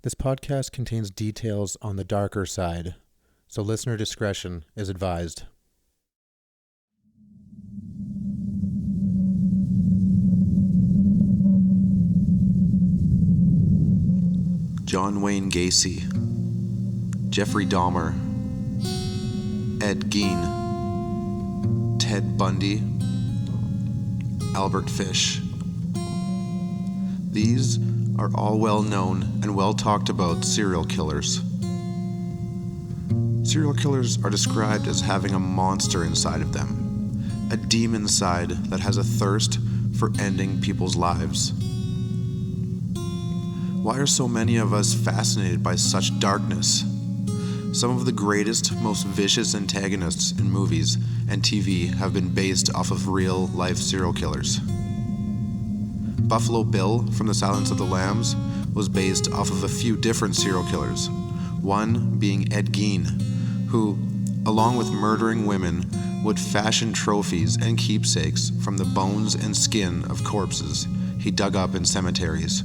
This podcast contains details on the darker side, so listener discretion is advised. John Wayne Gacy, Jeffrey Dahmer, Ed Gein, Ted Bundy, Albert Fish. These are all well-known and well-talked about serial killers. Serial killers are described as having a monster inside of them, a demon side that has a thirst for ending people's lives. Why are so many of us fascinated by such darkness? Some of the greatest, most vicious antagonists in movies and TV have been based off of real-life serial killers. Buffalo Bill from The Silence of the Lambs was based off of a few different serial killers, one being Ed Gein, who, along with murdering women, would fashion trophies and keepsakes from the bones and skin of corpses he dug up in cemeteries.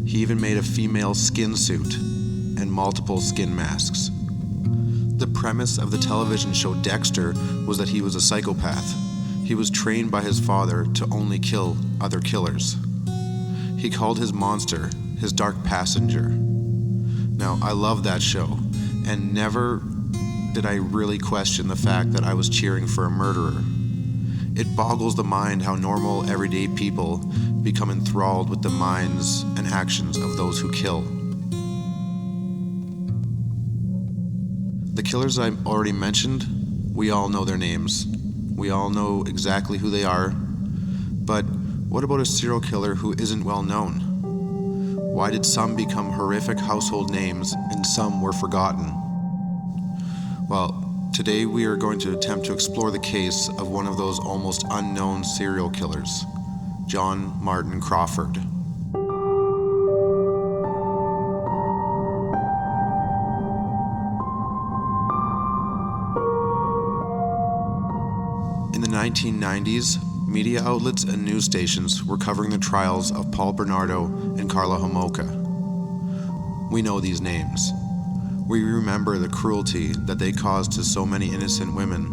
He even made a female skin suit and multiple skin masks. The premise of the television show Dexter was that he was a psychopath. He was trained by his father to only kill other killers. He called his monster his dark passenger. Now, I love that show, and never did I really question the fact that I was cheering for a murderer. It boggles the mind how normal, everyday people become enthralled with the minds and actions of those who kill. The killers I already mentioned, we all know their names. We all know exactly who they are. But what about a serial killer who isn't well known? Why did some become horrific household names and some were forgotten? Well, today we are going to attempt to explore the case of one of those almost unknown serial killers, John Martin Crawford. In the 1990s, media outlets and news stations were covering the trials of Paul Bernardo and Karla Homolka. We know these names. We remember the cruelty that they caused to so many innocent women.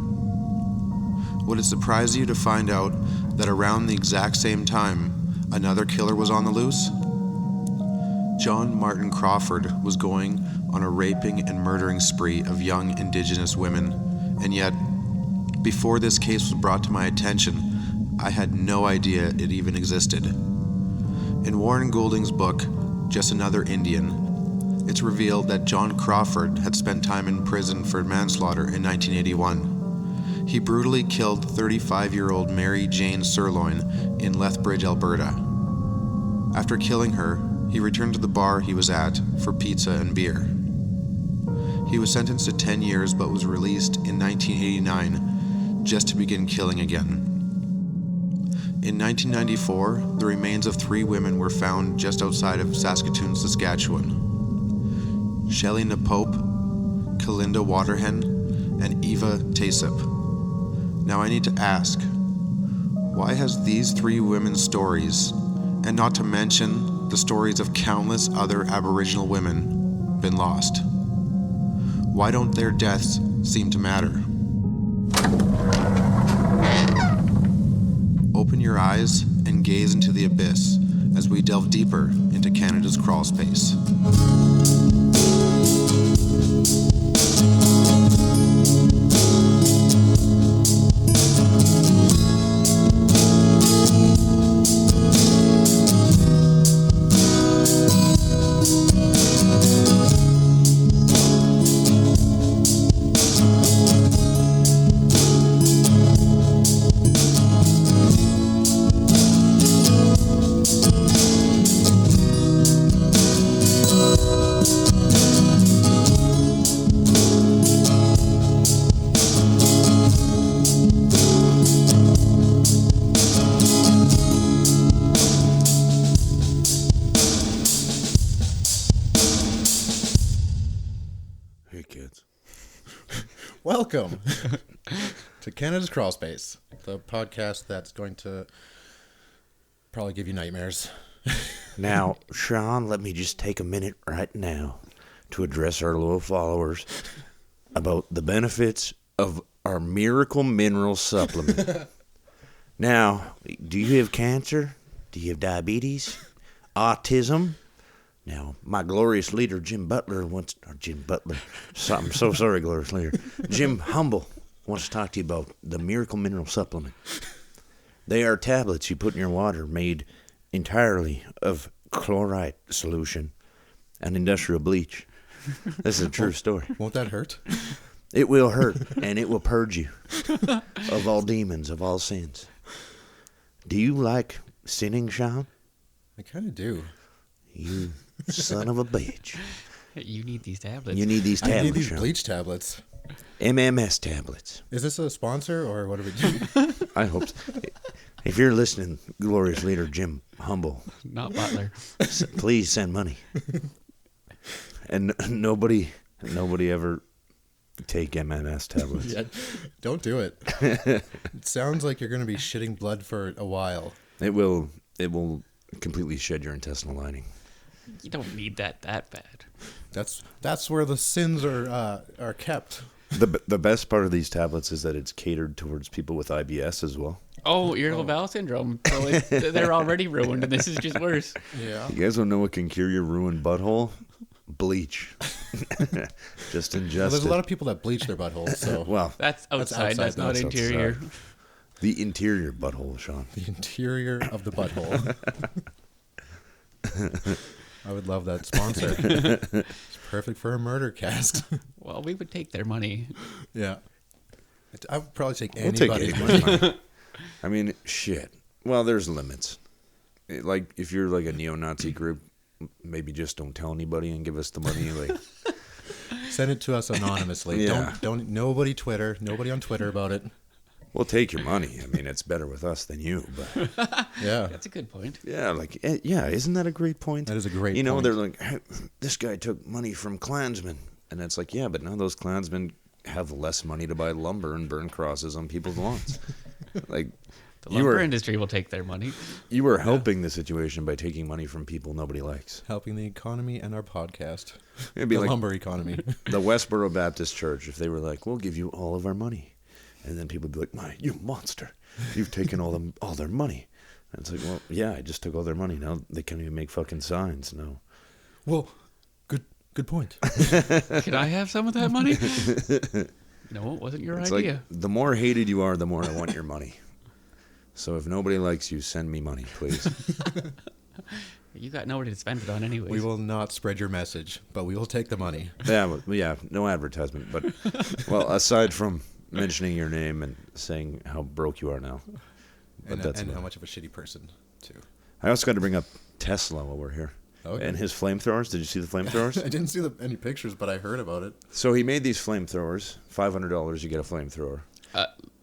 Would it surprise you to find out that around the exact same time, another killer was on the loose? John Martin Crawford was going on a raping and murdering spree of young Indigenous women, and yet, before this case was brought to my attention, I had no idea it even existed. In Warren Goulding's book, Just Another Indian, it's revealed that John Crawford had spent time in prison for manslaughter in 1981. He brutally killed 35-year-old Mary Jane Sirloin in Lethbridge, Alberta. After killing her, he returned to the bar he was at for pizza and beer. He was sentenced to 10 years but was released in 1989 just to begin killing again. In 1994, the remains of 3 women were found just outside of Saskatoon, Saskatchewan. Shelley Napope, Kalinda Waterhen, and Eva Taysip. Now I need to ask, why has these 3 women's stories, and not to mention the stories of countless other Aboriginal women, been lost? Why don't their deaths seem to matter? Open your eyes and gaze into the abyss as we delve deeper into Canada's Crawlspace. Welcome to Canada's Crawlspace, the podcast that's going to probably give you nightmares Now, Sean, let me just take a minute right now to address our loyal followers about the benefits of our miracle mineral supplement. Now, do you have cancer? Do you have diabetes? Autism? Now, my glorious leader, Jim Butler, I'm so sorry, glorious leader. Jim Humble wants to talk to you about the miracle mineral supplement. They are tablets you put in your water made entirely of chloride solution and industrial bleach. This is a true story. Won't that hurt? It will hurt, and it will purge you of all demons, of all sins. Do you like sinning, Sean? I kind of do. You son of a bitch. You need these tablets. You need these I tablets, need these Sean. bleach tablets. MMS tablets. Is this a sponsor or what are we doing? I hope so. If you're listening, glorious leader Jim Humble, Not Butler. please send money. And nobody ever take MMS tablets. Yeah, don't do it. It sounds like you're going to be shitting blood for a while. It will completely shed your intestinal lining. You don't need that bad. That's where the sins are kept. The best part of these tablets is that it's catered towards people with IBS as well. Oh, irritable bowel syndrome. So they're already ruined, and this is just worse. Yeah. You guys don't know what can cure your ruined butthole? Bleach. Just ingest Well, there's it. a lot of people that bleach their buttholes, so Well, That's outside. That's not That's interior. outside. The interior butthole, Sean. the interior of the butthole. I would love that sponsor. It's perfect for a murder cast. Well, we would take their money. Yeah. I would probably take We'll take anybody's anybody's money. money. I mean, shit. Well, there's limits. Like, if you're like a neo-Nazi group, maybe just don't tell anybody and give us the money. Like, Send it to us anonymously. Yeah. Don't nobody on Twitter about it. we'll take your money. I mean, it's better with us than you. But Yeah. That's a good point. yeah, isn't that a great point? That is a great You know, point. they're like, hey, this guy took money from Klansmen, and it's like, yeah, but now those Klansmen have less money to buy lumber and burn crosses on people's lawns. Like, The you lumber were industry will take their money. you were helping the situation by taking money from people nobody likes. Helping the economy and our podcast. It'd be The like lumber economy. the Westboro Baptist Church, if they were like, we'll give you all of our money. And then people would be like, my, you monster. You've taken all their money. And it's like, well, yeah, I just took all their money. Now they can't even make fucking signs. No. Well, good point. Can I have some of that money? No, it wasn't your It's idea. like, the more hated you are, the more I want your money. So if nobody likes you, send me money, please. You got nowhere to spend it on anyways. We will not spread your message, but we will take the money. Yeah, no advertisement. But, well, aside from mentioning your name and saying how broke you are now. But And, that's and about how it. much of a shitty person, too. I also got to bring up Tesla while we're here. Okay. And his flamethrowers. Did you see the flamethrowers? I didn't see any pictures, but I heard about it. So he made these flamethrowers. $500, you get a flamethrower.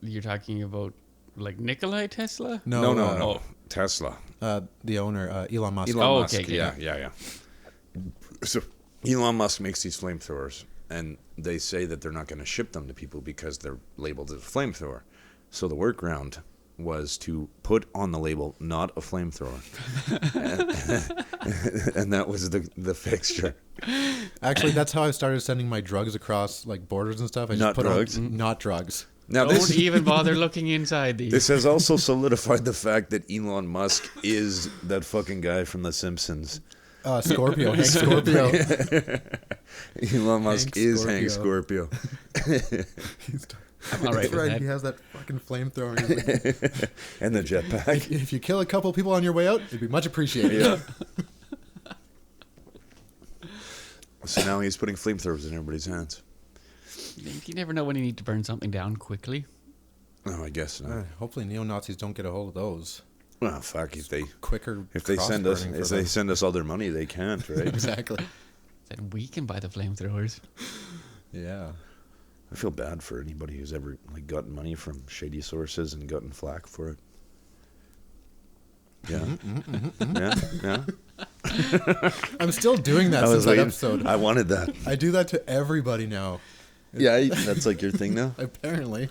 You're talking about like Nikolai Tesla? No. No. Tesla. The owner, Elon Musk. Elon Oh, Musk. okay, Yeah. So Elon Musk makes these flamethrowers, and they say that they're not going to ship them to people because they're labeled as a flamethrower. So the workaround was to put on the label, not a flamethrower. and that was the fixture. Actually, that's how I started sending my drugs across like borders and stuff. I just Not put drugs? on not drugs. Now Don't even bother looking inside these. This has also solidified the fact that Elon Musk is that fucking guy from The Simpsons. Scorpio, Hank Scorpio. Elon Musk Hank is Hank Scorpio. I'm all right That's with right. that. He has that fucking flamethrower. He's like, And the jetpack. if you kill a couple people on your way out, it'd be much appreciated. Yeah. So now he's putting flamethrowers in everybody's hands. You never know when you need to burn something down quickly. Oh, I guess not. Hopefully, neo-Nazis don't get a hold of those. Well, fuck, if they Quicker. send us cross-burning for if they them. send us all their money, they can't, right? Exactly. Then we can buy the flamethrowers. Yeah. I feel bad for anybody who's ever like gotten money from shady sources and gotten flack for it. Yeah, yeah. I'm still doing that since that episode. I wanted that. I do that to everybody now. Yeah, that's like your thing now. Apparently.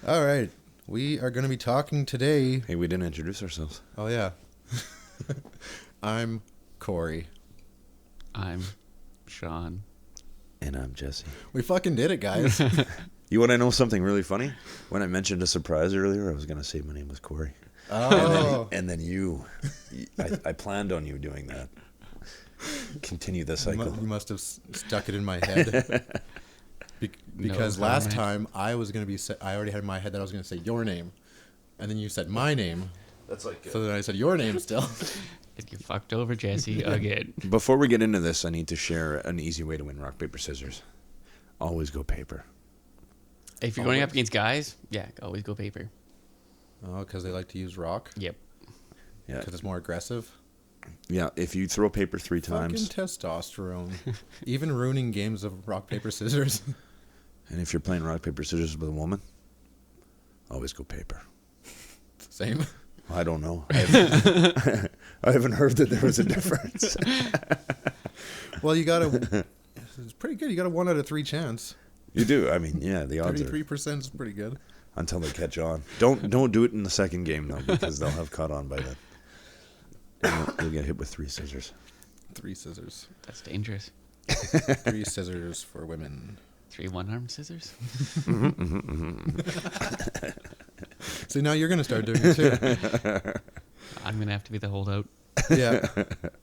All right. We are going to be talking today. Hey, we didn't introduce ourselves. Oh, yeah. I'm Corey. I'm Sean. And I'm Jesse. We fucking did it, guys. You want to know something really funny? When I mentioned a surprise earlier, I was going to say my name was Corey. Oh. And then you. I planned on you doing that. Continue the cycle. You must have stuck it in my head. Because last time I was going to be... I already had in my head that I was going to say your name. And then you said my name. That's like... So then I said your name still. You fucked over Jesse again. Before we get into this, I need to share an easy way to win rock, paper, scissors. Always go paper. If you're going up against guys, yeah, always go paper. Oh, because they like to use rock? Yep. Yeah. Because it's more aggressive? Yeah, if you throw paper 3 times... Fucking testosterone. Even ruining games of rock, paper, scissors. And if you're playing rock, paper, scissors with a woman, always go paper. Same. I don't know. I haven't heard that there was a difference. Well, you got to... It's pretty good. You got a 1 out of 3 chance. You do. I mean, yeah, the odds 33% is pretty good. until they catch on. Don't do it in the second game, though, because they'll have caught on by then. And you'll get hit with 3 scissors. 3 scissors. That's dangerous. 3 scissors for women. 3 one-armed scissors? See, now you're going to start doing it, too. I'm going to have to be the holdout. Yeah.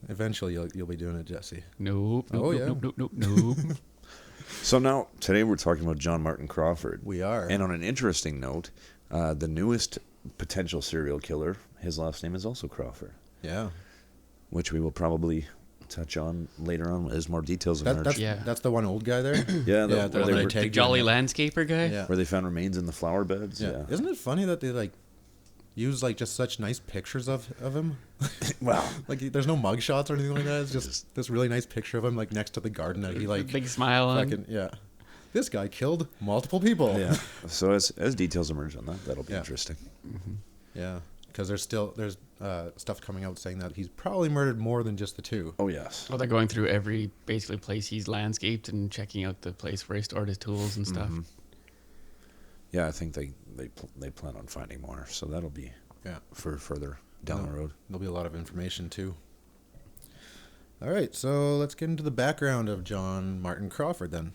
Eventually, you'll be doing it, Jesse. Nope. Oh, yeah. Nope. So now, today we're talking about John Martin Crawford. We are. And on an interesting note, the newest potential serial killer, his last name is also Crawford. Yeah. Which we will probably touch on later on as more details emerge. That's the one old guy there? Yeah, The jolly landscaper guy? Yeah. where they found remains in the flower beds. Yeah. Isn't it funny that they use just such nice pictures of him? Wow. There's no mug shots or anything like that. It's just this really nice picture of him next to the garden that he Big smile on. fucking, yeah. This guy killed multiple people. Yeah. So as details emerge on that'll be interesting. Mm-hmm. Yeah. Because there's stuff coming out saying that he's probably murdered more than just the 2. Oh yes. Well, they're going through every basically place he's landscaped and checking out the place where he stored his tools and stuff. Mm-hmm. Yeah, I think they plan on finding more, so that'll be for further down the road. There'll be a lot of information too. All right, so let's get into the background of John Martin Crawford then.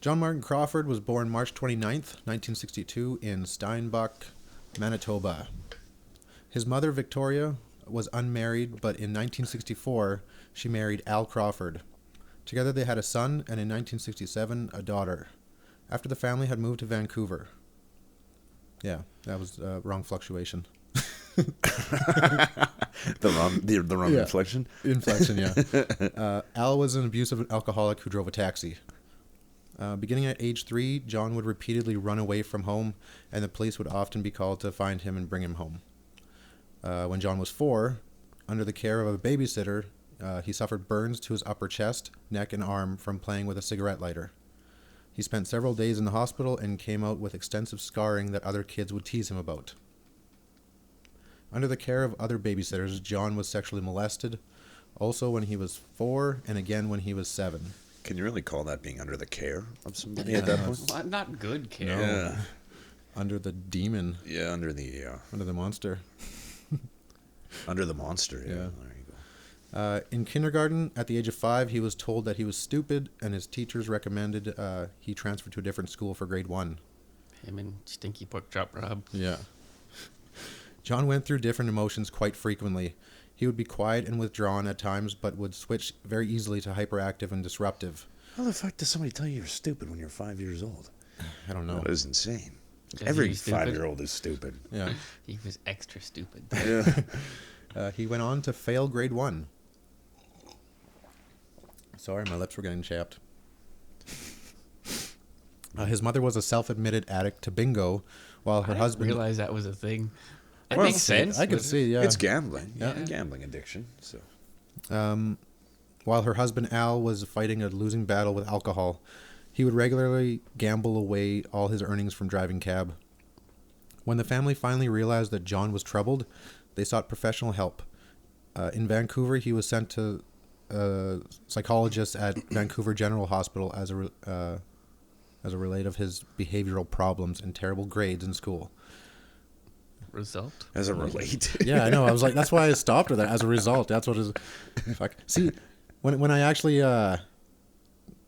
John Martin Crawford was born March 29th, 1962 in Steinbach, Manitoba. His mother, Victoria, was unmarried, but in 1964, she married Al Crawford. Together they had a son, and in 1967, a daughter, after the family had moved to Vancouver. Yeah, that was wrong fluctuation. The wrong inflection? Inflection, yeah. Al was an abusive alcoholic who drove a taxi. Beginning at age 3, John would repeatedly run away from home, and the police would often be called to find him and bring him home. When John was 4, under the care of a babysitter, he suffered burns to his upper chest, neck, and arm from playing with a cigarette lighter. He spent several days in the hospital and came out with extensive scarring that other kids would tease him about. Under the care of other babysitters, John was sexually molested, also when he was 4 and again when he was 7. Can you really call that being under the care of somebody Yeah, at that no, point? Well, not good care. No. Yeah. Under the demon. Yeah, under the Monster. under the monster. Yeah. Yeah. There you go. In kindergarten, at the age of 5, he was told that he was stupid, and his teachers recommended he transfer to a different school for grade 1. Him and Stinky Pork Chop Rob. Yeah. John went through different emotions quite frequently. He would be quiet and withdrawn at times, but would switch very easily to hyperactive and disruptive. How the fuck does somebody tell you you're stupid when you're 5 years old? I don't know. That is insane. Is Every he stupid? 5-year-old is stupid. Yeah. He was extra stupid. Yeah. He went on to fail grade 1. Sorry, my lips were getting chapped. His mother was a self-admitted addict to bingo, while her I husband... didn't realize that was a thing. That Well, makes sense. I could see, yeah. It's gambling. Yeah. Gambling addiction. So. While her husband Al was fighting a losing battle with alcohol, he would regularly gamble away all his earnings from driving cab. When the family finally realized that John was troubled, they sought professional help. In Vancouver, he was sent to a psychologist at Vancouver General Hospital as as a result of his behavioral problems and terrible grades in school. Result? As a relate. Yeah, I know. I was like, that's why I stopped with that. As a result, that's what is. Fuck. See, when I actually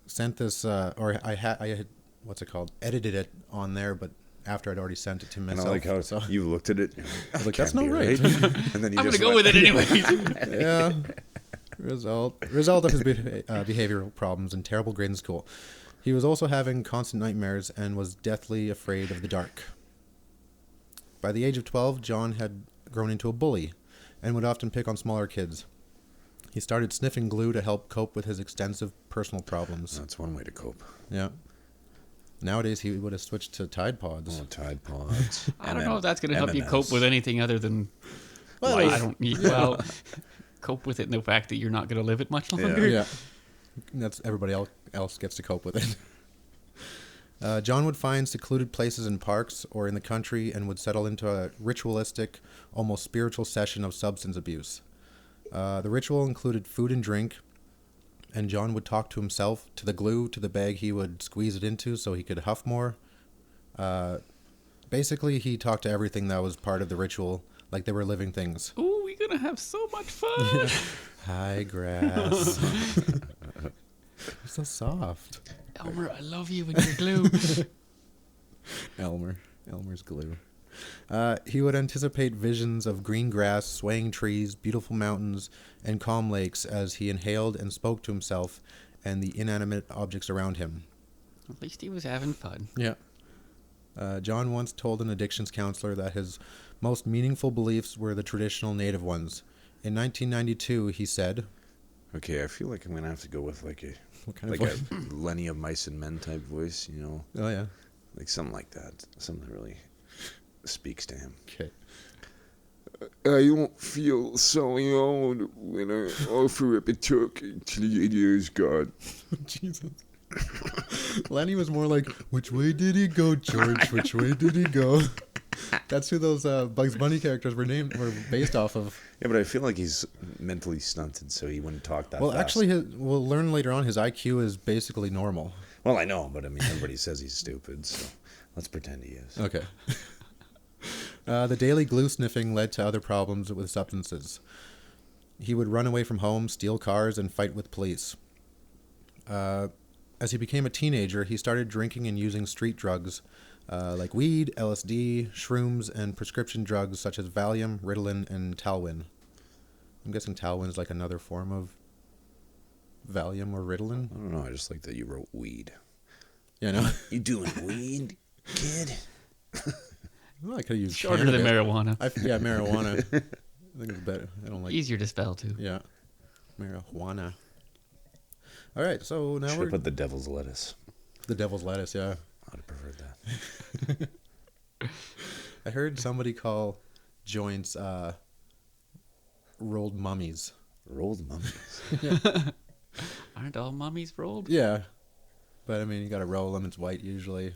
sent this, or I had what's it called? Edited it on there, but after I'd already sent it to myself. And I like how so you looked at it. I was like, that's not right. And then you I'm going just to go with it anyway. Yeah. Result of his behavioral problems and terrible grades in school. He was also having constant nightmares and was deathly afraid of the dark. By the age of 12, John had grown into a bully and would often pick on smaller kids. He started sniffing glue to help cope with his extensive personal problems. That's one way to cope. Yeah. Nowadays, he would have switched to Tide Pods. Oh, Tide Pods. I don't know if that's going to help you M&Ms. cope with anything other than... Well, cope with it in the fact that you're not going to live it much longer. Yeah. That's everybody else gets to cope with it. John would find secluded places in parks or in the country and would settle into a ritualistic, almost spiritual session of substance abuse. The ritual included food and drink, and John would talk to himself, to the glue, to the bag he would squeeze it into so he could huff more. Basically, he talked to everything that was part of the ritual, like they were living things. Ooh, we're going to have so much fun. Hi, grass. You're so soft. Elmer, I love you and your glue. Elmer's glue. He would anticipate visions of green grass, swaying trees, beautiful mountains, and calm lakes as he inhaled and spoke to himself and the inanimate objects around him. At least he was having fun. Yeah. John once told an addictions counselor that his most meaningful beliefs were the traditional native ones. In 1992, he said... Okay, I feel like I'm going to have to go with like a Lenny of Mice and Men type voice, you know? Oh, yeah. Like something like that. Something that really speaks to him. Okay. I don't feel so old when I offer up a token to the idio's God. Jesus. Lenny was more like, which way did he go, George? Which way did he go? That's who those Bugs Bunny characters were based off of. Yeah, but I feel like he's mentally stunted, so he wouldn't talk that Well, fast. actually, we'll learn later on his IQ is basically normal. Well, I know, but I mean, everybody says he's stupid, so let's pretend he is. Okay. The daily glue sniffing led to other problems with substances. He would run away from home, steal cars, and fight with police. As he became a teenager, he started drinking and using street drugs like weed, LSD, shrooms, and prescription drugs such as Valium, Ritalin, and Talwin. I'm guessing Talwin is like another form of Valium or Ritalin. I don't know, I just like that you wrote weed. Yeah, no. You doing weed, kid? Well, I could have used Shorter than marijuana. Yeah, marijuana. I think it's better. I don't like. Easier to spell, too. Yeah, marijuana. All right, so now Should we're have put the devil's lettuce. the devil's lettuce. Yeah, I'd have preferred that. I heard somebody call joints rolled mummies. Rolled mummies. Aren't all mummies rolled? Yeah, but I mean, you got to roll them. It's white usually.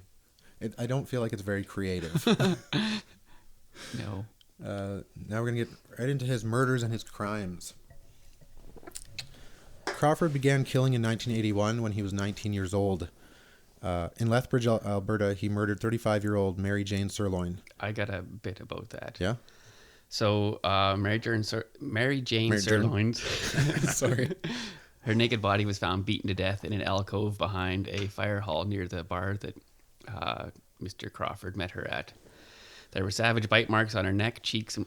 I don't feel like it's very creative. No. Now we're gonna get right into his murders and his crimes. Crawford began killing in 1981 when he was 19 years old. In Lethbridge, Alberta, he murdered 35-year-old Mary Jane Sirloin. I got a bit about that. Yeah? So, Mary Jane Sirloin. Sorry. Her naked body was found beaten to death in an alcove behind a fire hall near the bar that Mr. Crawford met her at. There were savage bite marks on her neck, cheeks,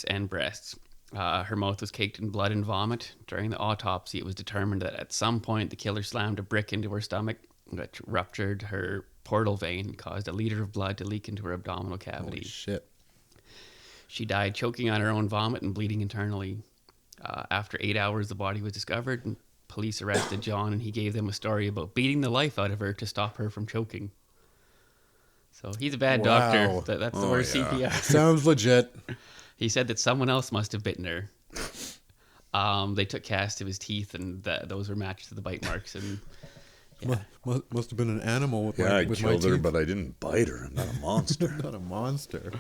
and breasts. Her mouth was caked in blood and vomit. During the autopsy, it was determined that at some point the killer slammed a brick into her stomach, which ruptured her portal vein and caused a liter of blood to leak into her abdominal cavity. Holy shit. She died choking on her own vomit and bleeding internally. After 8 hours, the body was discovered, and police arrested John, and he gave them a story about beating the life out of her to stop her from choking. So he's a bad Wow. doctor. That's the worst CPR. Sounds legit. He said that someone else must have bitten her. They took casts of his teeth, and those were matched to the bite marks. And yeah. Must have been an animal with Yeah, my, I with killed my her, teeth. but I didn't bite her. I'm not a monster. Not a monster.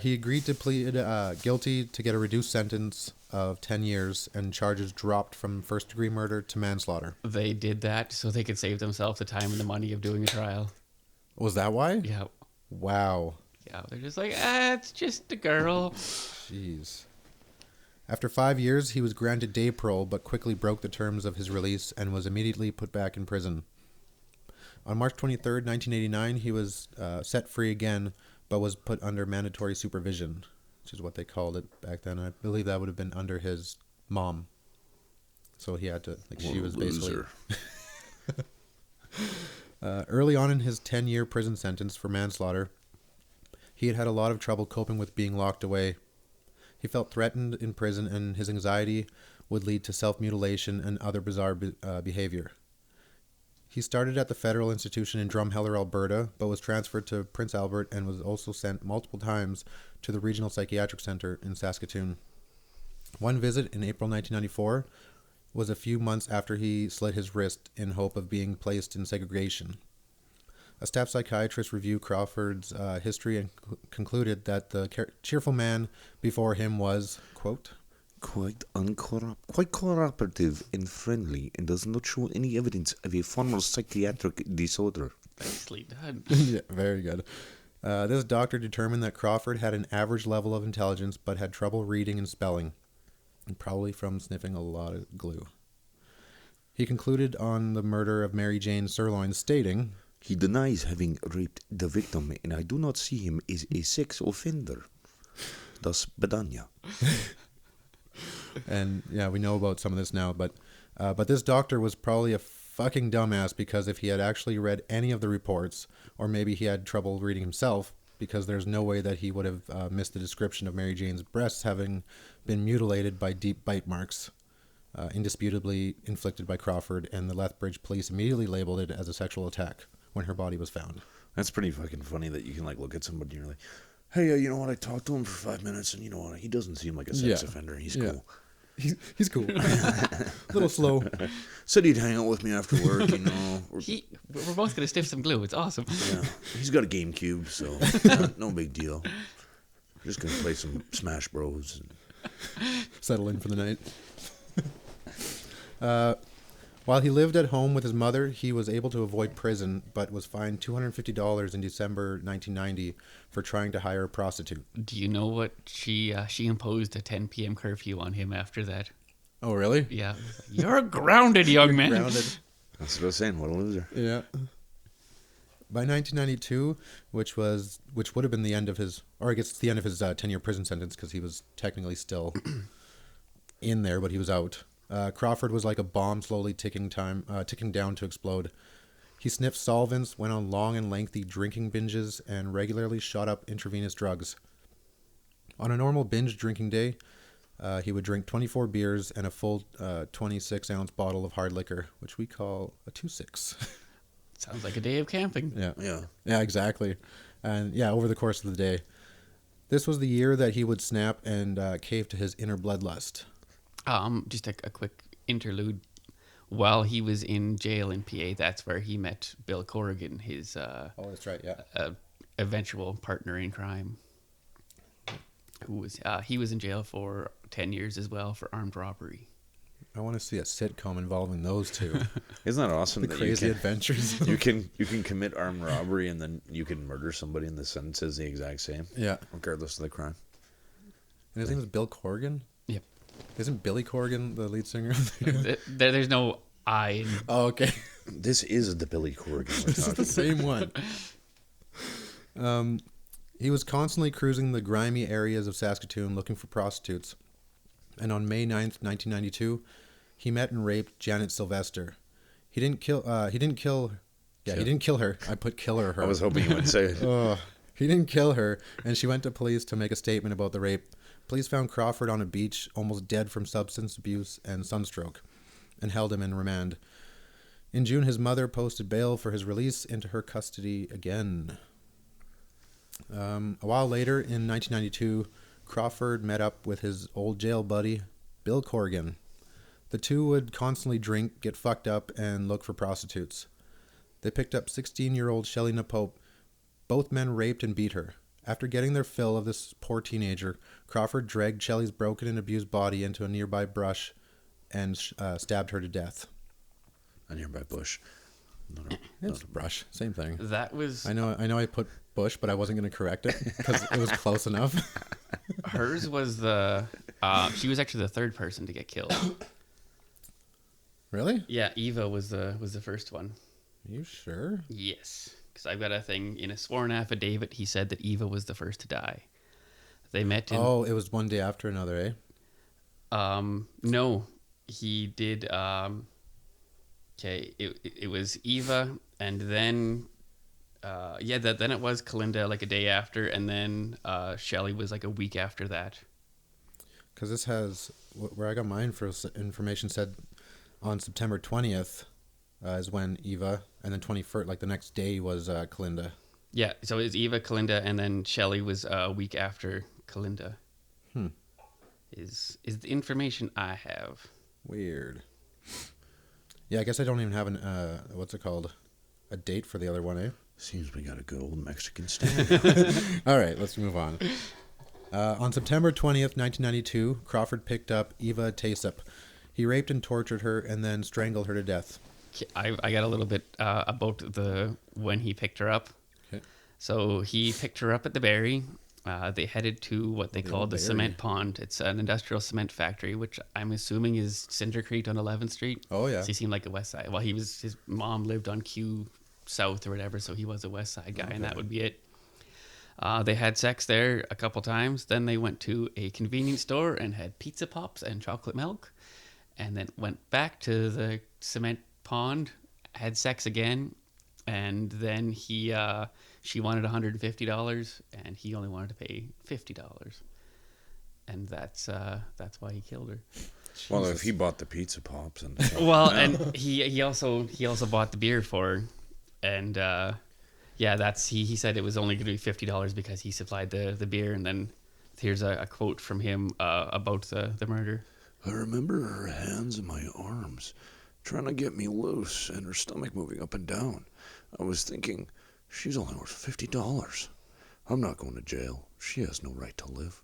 He agreed to plead guilty to get a reduced sentence of 10 years, and charges dropped from first-degree murder to manslaughter. They did that so they could save themselves the time and the money of doing a trial. Was that why? Yeah. Wow. Yeah, they're just like, it's just a girl. Jeez. After 5 years, he was granted day parole, but quickly broke the terms of his release and was immediately put back in prison. On March 23rd, 1989, he was set free again, but was put under mandatory supervision, which is what they called it back then. I believe that would have been under his mom. So he had to, she was basically... Early on in his 10-year prison sentence for manslaughter, he had a lot of trouble coping with being locked away. He felt threatened in prison, and his anxiety would lead to self-mutilation and other bizarre behavior. He started at the Federal Institution in Drumheller, Alberta, but was transferred to Prince Albert and was also sent multiple times to the Regional Psychiatric Center in Saskatoon. One visit in April 1994 was a few months after he slit his wrist in hope of being placed in segregation. A staff psychiatrist reviewed Crawford's history and concluded that the cheerful man before him was, quote, quite cooperative and friendly, and does not show any evidence of a formal psychiatric disorder. Nicely done. Yeah, very good. This doctor determined that Crawford had an average level of intelligence but had trouble reading and spelling, and probably from sniffing a lot of glue. He concluded on the murder of Mary Jane Sirloin, stating, He denies having raped the victim, and I do not see him as a sex offender. Thus, Badania. And yeah, we know about some of this now, but this doctor was probably a fucking dumbass, because if he had actually read any of the reports, or maybe he had trouble reading himself, because there's no way that he would have missed the description of Mary Jane's breasts having been mutilated by deep bite marks, indisputably inflicted by Crawford, and the Lethbridge police immediately labeled it as a sexual attack when her body was found. That's pretty fucking funny that you can look at somebody and you're like, hey, you know what, I talked to him for 5 minutes, and you know what, he doesn't seem like a sex offender. He's cool. He's cool. A little slow. Said he'd hang out with me after work, you know. We're both going to sniff some glue. It's awesome. Yeah, he's got a GameCube, so no big deal. We're just going to play some Smash Bros. Settle in for the night. While he lived at home with his mother, he was able to avoid prison, but was fined $250 in December 1990 for trying to hire a prostitute. Do you know what she imposed a 10 p.m. curfew on him after that? Oh, really? Yeah. You're grounded, young man. Grounded. That's what I was saying. What a loser. Yeah. By 1992, which would have been the end of his, or I guess it's the end of his 10-year prison sentence, because he was technically still in there, but he was out. Crawford was like a bomb slowly ticking down to explode. He sniffed solvents, went on long and lengthy drinking binges, and regularly shot up intravenous drugs. On a normal binge drinking day, he would drink 24 beers and a full 26-ounce bottle of hard liquor, which we call a 2-6. Sounds like a day of camping. Yeah, exactly. And yeah, over the course of the day. This was the year that he would snap and cave to his inner bloodlust. Just a quick interlude. While he was in jail in PA, that's where he met Bill Corrigan, his Oh, that's right, yeah. eventual partner in crime. He was in jail for 10 years as well for armed robbery. I want to see a sitcom involving those two. Isn't that awesome? The that crazy adventures. You can commit armed robbery and then you can murder somebody and the sentence is the exact same. Yeah. Regardless of the crime. And his name is Bill Corrigan? Yep. Isn't Billy Corrigan the lead singer? There's no I in... Oh, okay. This is the Billy Corrigan we're This is talking the same one. He was constantly cruising the grimy areas of Saskatoon looking for prostitutes. And on May 9th, 1992, he met and raped Janet Sylvester. He didn't kill her. I put killer her. I was hoping you would say it. He didn't kill her, and she went to police to make a statement about the rape. Police found Crawford on a beach, almost dead from substance abuse and sunstroke, and held him in remand. In June, his mother posted bail for his release into her custody again. A while later, in 1992, Crawford met up with his old jail buddy, Bill Corrigan. The two would constantly drink, get fucked up, and look for prostitutes. They picked up 16-year-old Shelley Napope. Both men raped and beat her. After getting their fill of this poor teenager, Crawford dragged Shelley's broken and abused body into a nearby brush and stabbed her to death. A nearby bush. It's brush, same thing. That was I know I put bush, but I wasn't going to correct it because it was close enough. hers was the. She was actually the third person to get killed. Really? Yeah, Eva was the first one. Are you sure? Yes, because I've got a thing in a sworn affidavit. He said that Eva was the first to die. They met in. Oh, it was one day after another, eh? No, he did. Okay, it was Eva, and then. Then it was Kalinda like a day after, and then Shelley was like a week after that. Because this has, where I got mine for information said on September 20th is when Eva, and then 21st, like the next day was Kalinda. Yeah, so it was Eva, Kalinda, and then Shelley was a week after Kalinda. Is the information I have. Weird. Yeah, I guess I don't even have an, what's it called? A date for the other one, eh? Seems we got a good old Mexican stand. All right, let's move on. On September 20th, 1992, Crawford picked up Eva Taisup. He raped and tortured her and then strangled her to death. I got a little bit about when he picked her up. Okay. So he picked her up at the Barrie. They headed to what they called the cement pond. It's an industrial cement factory, which I'm assuming is Cindercrete on 11th Street. Oh, yeah. So he seemed like a West Side. Well, his mom lived on Q South or whatever, so he was a West Side guy, and that would be it. They had sex there a couple times. Then they went to a convenience store and had pizza pops and chocolate milk, and then went back to the cement pond, had sex again, and then she wanted $150, and he only wanted to pay $50, and that's why he killed her. Well, if he bought the pizza pops and Well, and he also bought the beer for her, and that's he said it was only going to be $50 because he supplied the beer. And then here's a quote from him about the murder. I remember her hands and my arms trying to get me loose and her stomach moving up and down. I was thinking, she's only worth $50. I'm not going to jail. She has no right to live.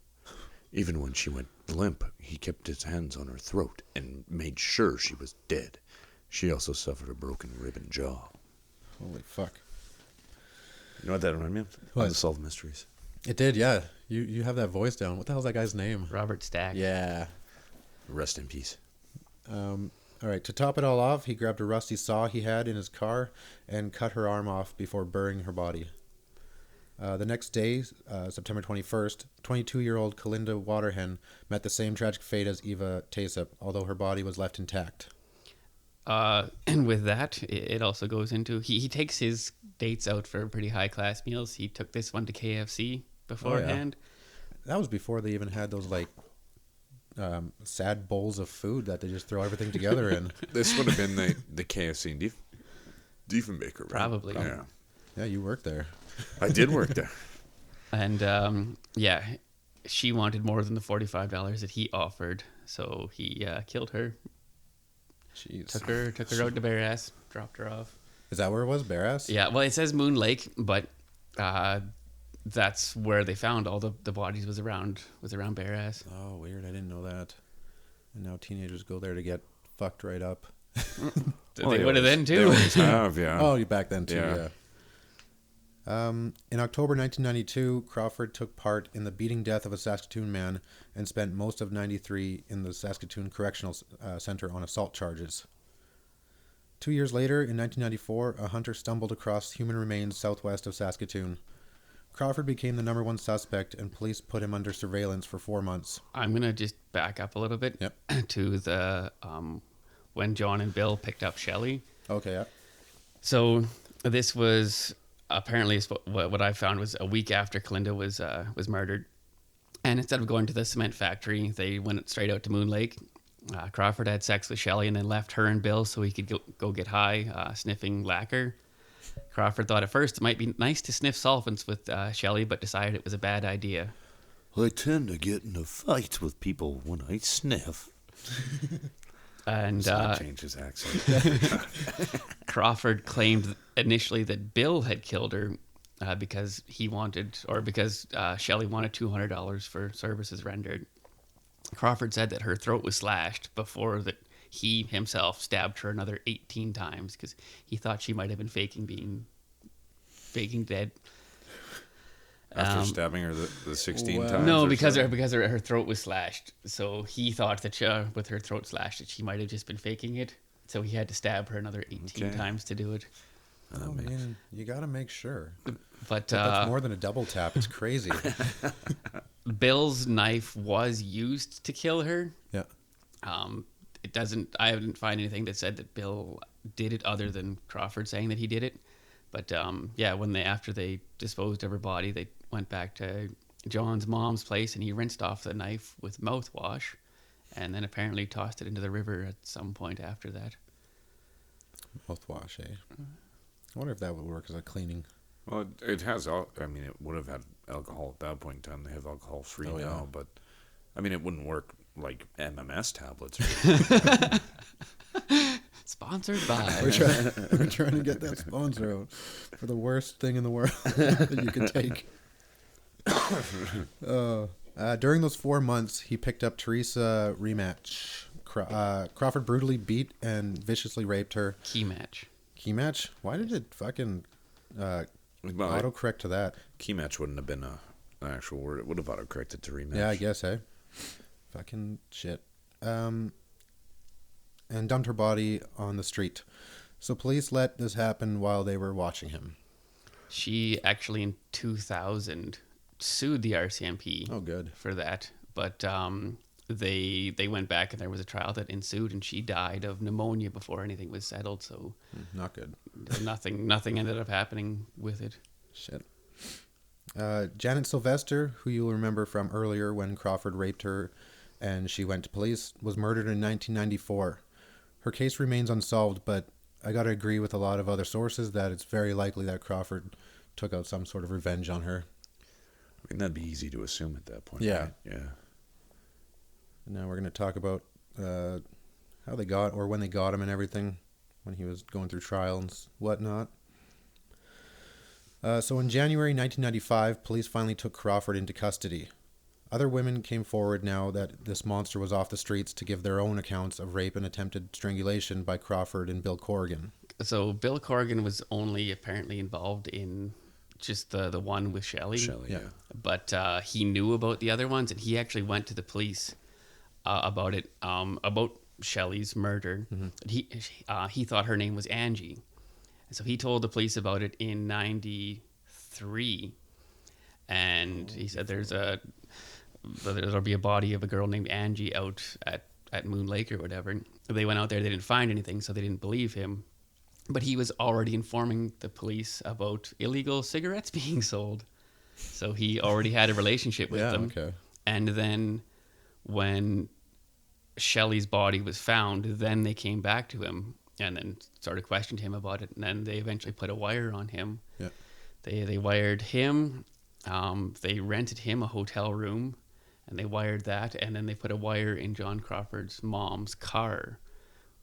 Even when she went limp, he kept his hands on her throat and made sure she was dead. She also suffered a broken rib and jaw. Holy fuck. You know what that reminded me of? What? Unsolved Mysteries. It did, yeah. You have that voice down. What the hell's that guy's name? Robert Stack. Yeah. Rest in peace. All right, to top it all off, he grabbed a rusty saw he had in his car and cut her arm off before burying her body. The next day, September 21st, 22-year-old Kalinda Waterhen met the same tragic fate as Eva Taisup, although her body was left intact. And with that, it also goes into he takes his dates out for pretty high class meals. He took this one to KFC beforehand. That was before they even had those like sad bowls of food that they just throw everything together in. This would have been the KFC and Diefenbaker, right? Probably. Yeah. Yeah, you worked there. I did work there. And she wanted more than the $45 that he offered, so he killed her. Jeez. Took her out to Bear Ass, dropped her off. Is that where it was, Barras? Yeah, well, it says Moon Lake, but that's where they found all the bodies was around Bear Ass. Oh, weird. I didn't know that. And now teenagers go there to get fucked right up. They would have then They too. always have, yeah. Oh, you back then too, Yeah. yeah. In October 1992, Crawford took part in the beating death of a Saskatoon man and spent most of 93 in the Saskatoon Correctional Center on assault charges. 2 years later, in 1994, a hunter stumbled across human remains southwest of Saskatoon. Crawford became the #1 suspect, and police put him under surveillance for 4 months. I'm gonna just back up a little bit to the when John and Bill picked up Shelley. Okay, yeah. So this was apparently what I found was a week after Kalinda was murdered, and instead of going to the cement factory, they went straight out to Moon Lake. Crawford had sex with Shelley and then left her and Bill so he could go get high, sniffing lacquer. Crawford thought at first it might be nice to sniff solvents with Shelley, but decided it was a bad idea. I tend to get into fights with people when I sniff. And Change his accent. Crawford claimed initially that Bill had killed her, because Shelley wanted $200 for services rendered. Crawford said that her throat was slashed before that he himself stabbed her another 18 times because he thought she might have been faking dead. After stabbing her the 16 times? No, or because so? her throat was slashed. So he thought that with her throat slashed that she might have just been faking it. So he had to stab her another 18 times to do it. Oh, man, you got to make sure. But That's more than a double tap. It's crazy. Bill's knife was used to kill her. Yeah. I haven't find anything that said that Bill did it other than Crawford saying that he did it. But after they disposed of her body, they went back to John's mom's place and he rinsed off the knife with mouthwash and then apparently tossed it into the river at some point after that. Mouthwash, eh? I wonder if that would work as a cleaning. Well, it has. I mean, it would have had alcohol at that point in time. They have alcohol free now, yeah. but I mean, it wouldn't work like MMS tablets. Sponsored by. We're trying to get that sponsor out for the worst thing in the world that you could take. During those 4 months, he picked up Teresa rematch. Crawford brutally beat and viciously raped her. Key match. Why did it fucking autocorrect to that? Key match wouldn't have been an actual word. It would have autocorrected to rematch. Yeah, I guess, eh? Fucking shit. And dumped her body on the street. So police let this happen while they were watching him. She actually in 2000 sued the RCMP. Oh, good. For that. But they went back and there was a trial that ensued and she died of pneumonia before anything was settled. So not good. Nothing ended up happening with it. Shit. Janet Sylvester, who you'll remember from earlier when Crawford raped her and she went to police, was murdered in 1994. Her case remains unsolved, but I got to agree with a lot of other sources that it's very likely that Crawford took out some sort of revenge on her. I mean, that'd be easy to assume at that point. Yeah. Right? Yeah. Now we're going to talk about how they got, or when they got him and everything, when he was going through trial and whatnot. So in January 1995, police finally took Crawford into custody. Other women came forward now that this monster was off the streets to give their own accounts of rape and attempted strangulation by Crawford and Bill Corrigan. So Bill Corrigan was only apparently involved in just the one with Shelley. Yeah. But he knew about the other ones and he actually went to the police about it, about Shelley's murder. Mm-hmm. He thought her name was Angie. And so he told the police about it in 93. And he said there'll be a body of a girl named Angie out at Moon Lake or whatever. They went out there, they didn't find anything, so they didn't believe him. But he was already informing the police about illegal cigarettes being sold. So he already had a relationship with them. Okay. And then when Shelley's body was found, then they came back to him and then started questioning him about it. And then they eventually put a wire on him. Yeah. They wired him. They rented him a hotel room and they wired that. And then they put a wire in John Crawford's mom's car.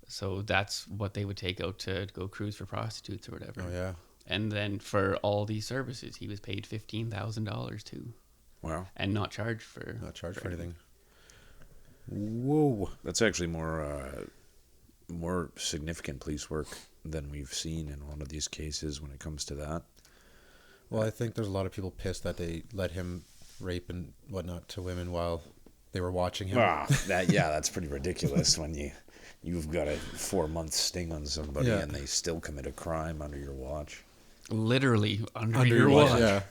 So that's what they would take out to go cruise for prostitutes or whatever. Oh, yeah. And then for all these services, he was paid $15,000 too. Wow. And not charged for anything. Whoa. That's actually more significant police work than we've seen in one of these cases when it comes to that. Well, I think there's a lot of people pissed that they let him rape and whatnot to women while they were watching him. That's pretty ridiculous when you've got a 4-month sting on somebody and they still commit a crime under your watch. Literally under your watch. Yeah.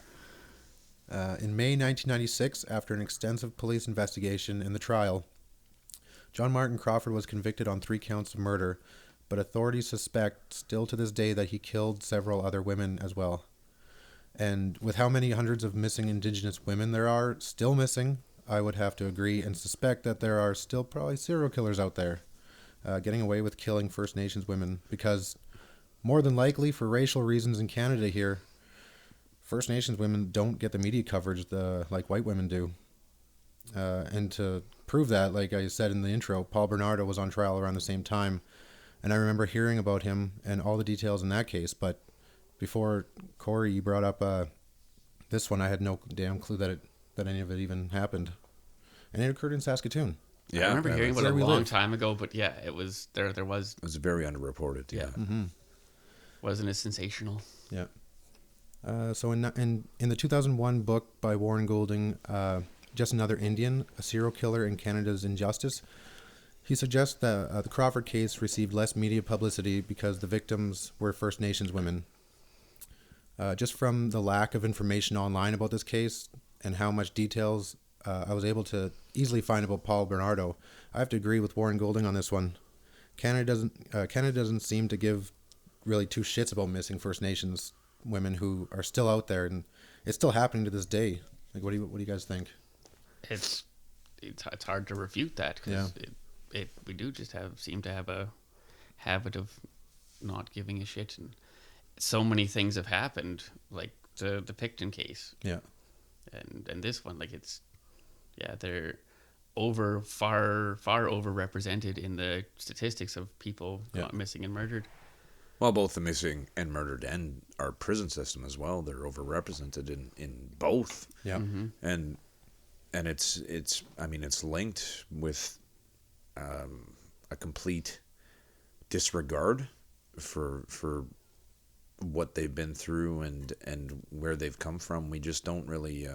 In May 1996, after an extensive police investigation and the trial, John Martin Crawford was convicted on 3 counts of murder, but authorities suspect still to this day that he killed several other women as well. And with how many hundreds of missing Indigenous women there are still missing, I would have to agree and suspect that there are still probably serial killers out there getting away with killing First Nations women, because more than likely, for racial reasons in Canada here, First Nations women don't get the media coverage like white women do. And to prove that, like I said in the intro, Paul Bernardo was on trial around the same time. And I remember hearing about him and all the details in that case, but Before Corey, you brought up this one. I had no damn clue that any of it even happened, and it occurred in Saskatoon. I remember hearing about it a where we long live. time ago, but yeah, it was there. There was It was very underreported. Yeah. wasn't as sensational. Yeah. So in the 2001 book by Warren Golding, Just Another Indian, a serial killer in Canada's injustice, he suggests that the Crawford case received less media publicity because the victims were First Nations women. Just from the lack of information online about this case and how much details I was able to easily find about Paul Bernardo, I have to agree with Warren Golding on this one. Canada doesn't seem to give really two shits about missing First Nations women who are still out there, and it's still happening to this day. Like, what do you guys think? It's hard to refute that because we do just seem to have a habit of not giving a shit, and so many things have happened, like the Picton case, and this one, like they're far overrepresented in the statistics of people gone missing and murdered. Well, both the missing and murdered and our prison system as well, they're overrepresented in both. Yeah. And it's I mean, it's linked with a complete disregard for what they've been through and where they've come from. We just don't really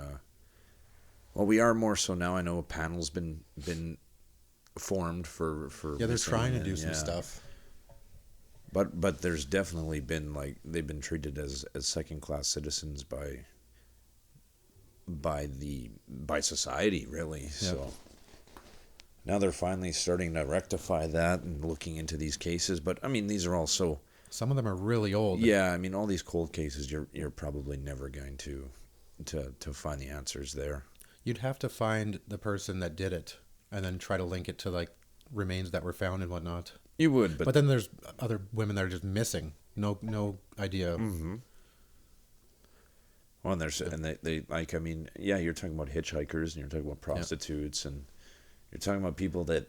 well, we are more so now. I know a panel's been formed for Yeah, they're missing to women, do some stuff. But there's definitely been, like, they've been treated as second class citizens by society, really. So now they're finally starting to rectify that and looking into these cases. But I mean, these are also, Some of them are really old. yeah. I mean, all these cold cases, you're probably never going to find the answers there. You'd have to find the person that did it and then try to link it to, like, remains that were found and whatnot. You would, But then there's other women that are just missing. No idea. well, and they like, I mean, yeah, you're talking about hitchhikers and you're talking about prostitutes and you're talking about people that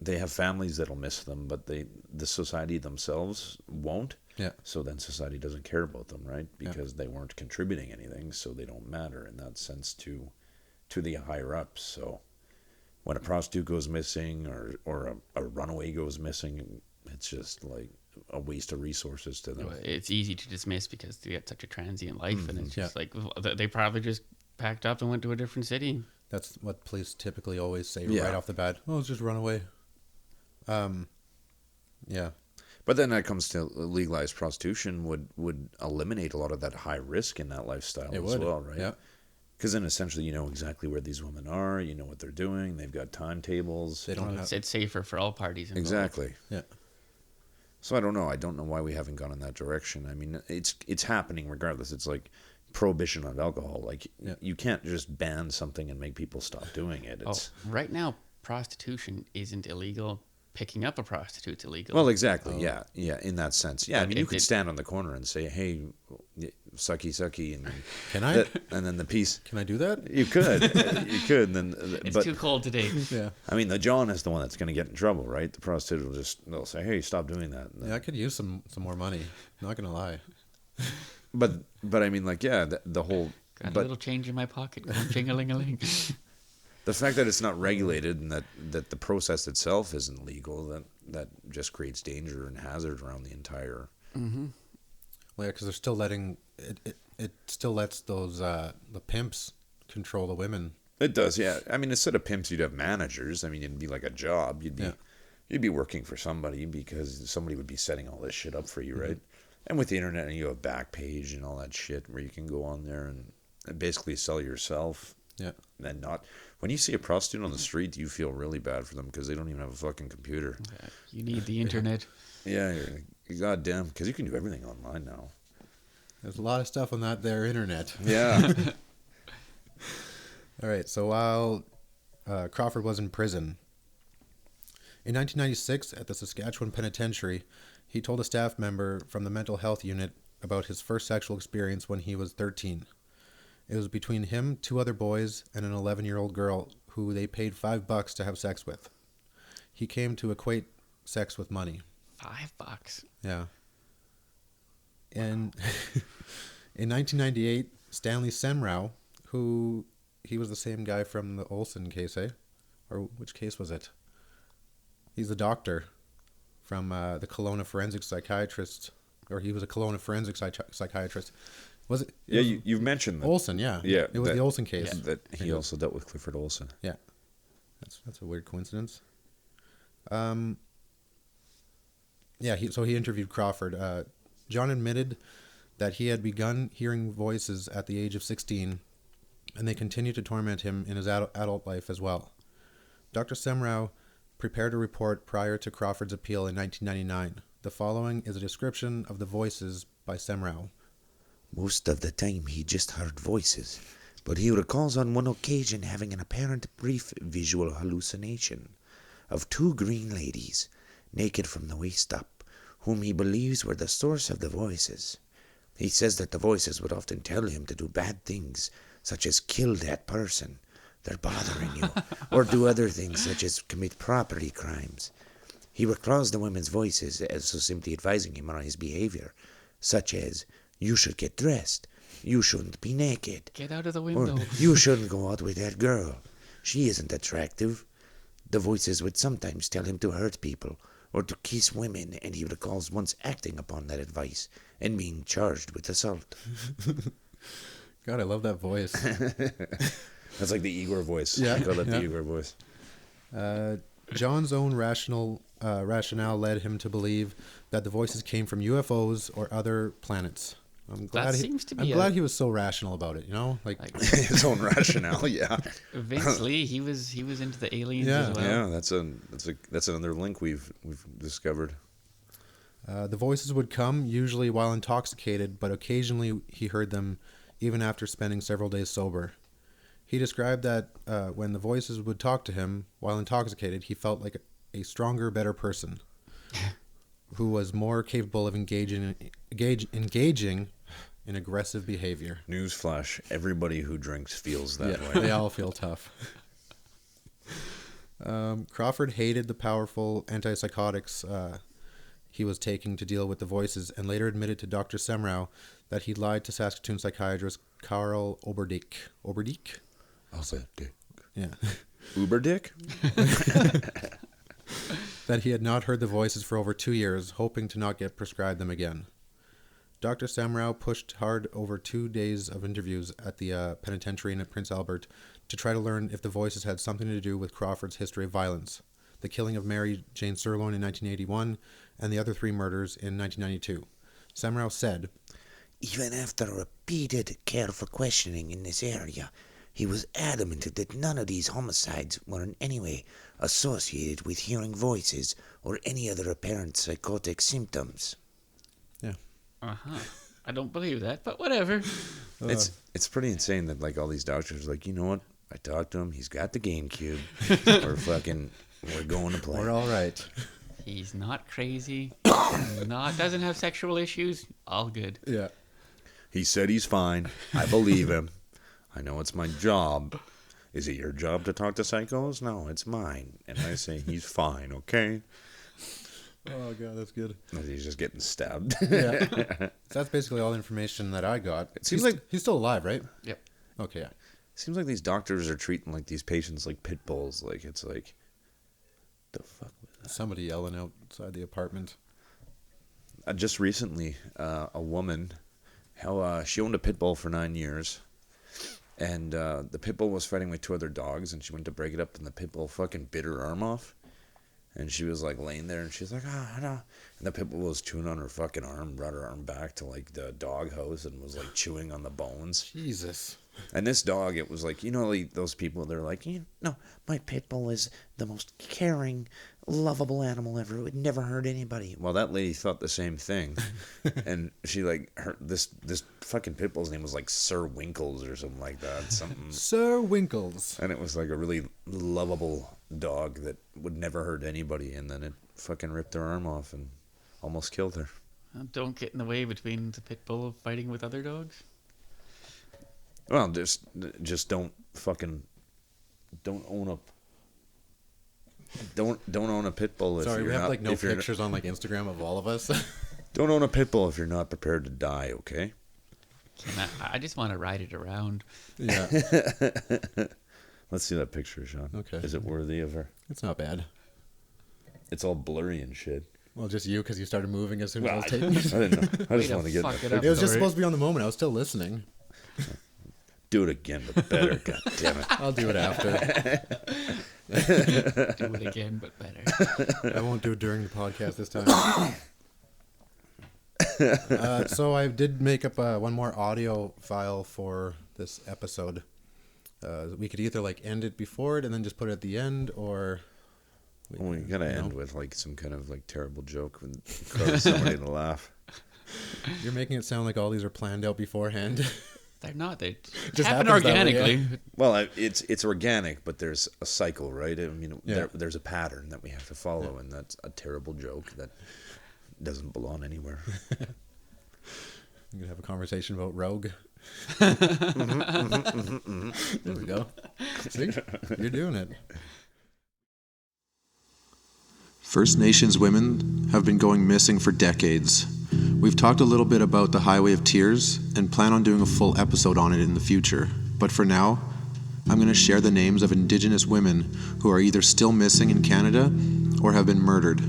they have families that'll miss them, but the society themselves won't. Yeah. So then society doesn't care about them, right? Because they weren't contributing anything, so they don't matter in that sense to the higher ups. So when a prostitute goes missing or a runaway goes missing, it's just like a waste of resources to them. It's easy to dismiss because they get such a transient life, and it's just like they probably just packed up and went to a different city. That's what police typically always say Yeah. right off the bat. Oh, it's just run away. Yeah. But then that comes to legalized prostitution would eliminate a lot of that high risk in that lifestyle well, right? Yeah. Because then essentially you know exactly where these women are, you know what they're doing, they've got timetables. They don't have... It's safer for all parties involved. Exactly. Yeah. So I don't know why we haven't gone in that direction. I mean, it's happening regardless. It's like prohibition of alcohol. Like you can't just ban something and make people stop doing it. It's right now, prostitution isn't illegal. Picking up a prostitute's illegal. Well, exactly. Yeah. In that sense. Yeah. But I mean, you could stand on the corner and say, "Hey, sucky," and Can I? and then the piece. Can I do that? You could. You could. And then, it's too cold today. Yeah. I mean, the John is the one that's going to get in trouble, right? The prostitute they'll say, "Hey, stop doing that." Yeah, I could use some more money. Not gonna lie. But I mean, like, yeah, the whole. Got but a little change in my pocket. Ching-a-ling-a-ling. the fact that it's not regulated and that the process itself isn't legal, that just creates danger and hazard around the entire. Well, yeah, because they're still letting it still lets those the pimps control the women. It does, yeah. I mean, instead of pimps, you'd have managers. I mean, it'd be like a job. You'd be working for somebody because somebody would be setting all this shit up for you, right? And with the internet, you have Backpage and all that shit where you can go on there and basically sell yourself. Yeah. And not when you see a prostitute on the street, you feel really bad for them because they don't even have a fucking computer. You need the internet. Yeah, you're goddamn, because you can do everything online now. There's a lot of stuff on that there internet. Yeah. All right. So while Crawford was in prison in 1996 at the Saskatchewan Penitentiary, he told a staff member from the mental health unit about his first sexual experience when he was 13. It was between him, 2 other boys, and an 11-year-old girl who they paid $5 to have sex with. He came to equate sex with money. $5. Yeah. And in 1998, Stanley Semrau, who he was the same guy from the Olson case, eh? Or which case was it? He's the doctor from the Kelowna forensic psychiatrist, or he was a Kelowna forensic psychiatrist. Was it? Yeah, you've mentioned that. Olson, yeah. Yeah, It was the Olson case. That he also dealt with Clifford Olson. Yeah. That's a weird coincidence. So he interviewed Crawford. John admitted that he had begun hearing voices at the age of 16, and they continued to torment him in his adult life as well. Dr. Semrau prepared a report prior to Crawford's appeal in 1999. The following is a description of the voices by Semrau. Most of the time he just heard voices, but he recalls on one occasion having an apparent brief visual hallucination of 2 green ladies, naked from the waist up, whom he believes were the source of the voices. He says that the voices would often tell him to do bad things, such as kill that person, they're bothering you, or do other things such as commit property crimes. He recalls the women's voices as so simply advising him on his behavior, such as, you should get dressed, you shouldn't be naked, Get out of the or window. you shouldn't go out with that girl, she isn't attractive. The voices would sometimes tell him to hurt people, or to kiss women, and he recalls once acting upon that advice and being charged with assault. God, I love that voice. That's like the Igor voice. Yeah, I call that yeah. the Igor voice. John's own rationale led him to believe that the voices came from UFOs or other planets. I'm glad seems to be I'm glad he was so rational about it. You know, like His own rationale, yeah. Vince Lee, he was into the aliens Yeah. as well. Yeah, that's another link we've discovered. the voices would come usually while intoxicated, but occasionally he heard them even after spending several days sober. He described that when the voices would talk to him while intoxicated, he felt like a stronger, better person who was more capable of engaging in aggressive behavior. Newsflash: everybody who drinks feels that Yeah, way. they all feel tough. Crawford hated the powerful antipsychotics he was taking to deal with the voices, and later admitted to Dr. Semrau that he lied to Saskatoon psychiatrist Karl Oberdick. Oberdick? I'll say dick. Yeah. Uber dick? That he had not heard the voices for over 2 years, hoping to not get prescribed them again. Dr. Semrau pushed hard over 2 days of interviews at the penitentiary in Prince Albert to try to learn if the voices had something to do with Crawford's history of violence, the killing of Mary Jane Sirloin in 1981, and the other 3 murders in 1992. Semrau said, Even after repeated careful questioning in this area, he was adamant that none of these homicides were in any way associated with hearing voices or any other apparent psychotic symptoms. yeah. Uh-huh. I don't believe that, but whatever. It's pretty insane that like all these doctors are like, you know what? I talked to him. He's got the GameCube. We're going to play. We're all right. He's not crazy. Doesn't have sexual issues. All good. Yeah. He said he's fine. I believe him. I know it's my job. Is it your job to talk to psychos? No, it's mine. And I say he's fine, okay? Oh, God, that's good. And he's just getting stabbed. Yeah. So that's basically all the information that I got. It seems He's- like- he's still alive, right? Yep. Okay, yeah. Seems like these doctors are treating like these patients like pit bulls. Like it's like, the fuck was that? Somebody yelling outside the apartment. Just recently, a woman, she owned a pit bull for 9 years, and the pit bull was fighting with 2 other dogs, and she went to break it up, and the pit bull fucking bit her arm off, and she was like laying there, and she's like, no, and the pit bull was chewing on her fucking arm, brought her arm back to like the dog house, and was like chewing on the bones. Jesus. And this dog, it was like, you know, like those people, they're like, my pit bull is the most caring, lovable animal ever. It would never hurt anybody. Well, that lady thought the same thing. And she, like, this fucking pit bull's name was like Sir Winkles or something like that. Something. Sir Winkles. And it was like a really lovable dog that would never hurt anybody. And then it fucking ripped her arm off and almost killed her. Don't get in the way between the pit bull fighting with other dogs. Well, just don't own a pit bull. Sorry, we have like no if you're- pictures on like Instagram of all of us. Don't own a pit bull if you're not prepared to die, okay? I just want to ride it around. Yeah. Let's see that picture, Sean. Okay. Is it worthy of her? It's not bad. It's all blurry and shit. Well, just you, because you started moving as soon as I was I taking it. didn't know. I just Way want to get fuck in it the up. It was just Sorry. supposed to be on the moment. I was still listening. Do it again, but better. God damn it. I'll do it after. Do it again, but better. I won't do it during the podcast this time. So I did make up one more audio file for this episode. We could either like end it before it and then just put it at the end, or Well, we gotta you know. end with like some kind of like terrible joke and cause somebody to laugh. You're making it sound like all these are planned out beforehand. They're not. They Just happen happens that way, organically. Well, it's organic, but there's a cycle, right? I mean, Yeah. there's a pattern that we have to follow, and that's a terrible joke that doesn't belong anywhere. I'm gonna have a conversation about Rogue. There we go. See, you're doing it. First Nations women have been going missing for decades. We've talked a little bit about the Highway of Tears and plan on doing a full episode on it in the future. But for now, I'm going to share the names of Indigenous women who are either still missing in Canada or have been murdered.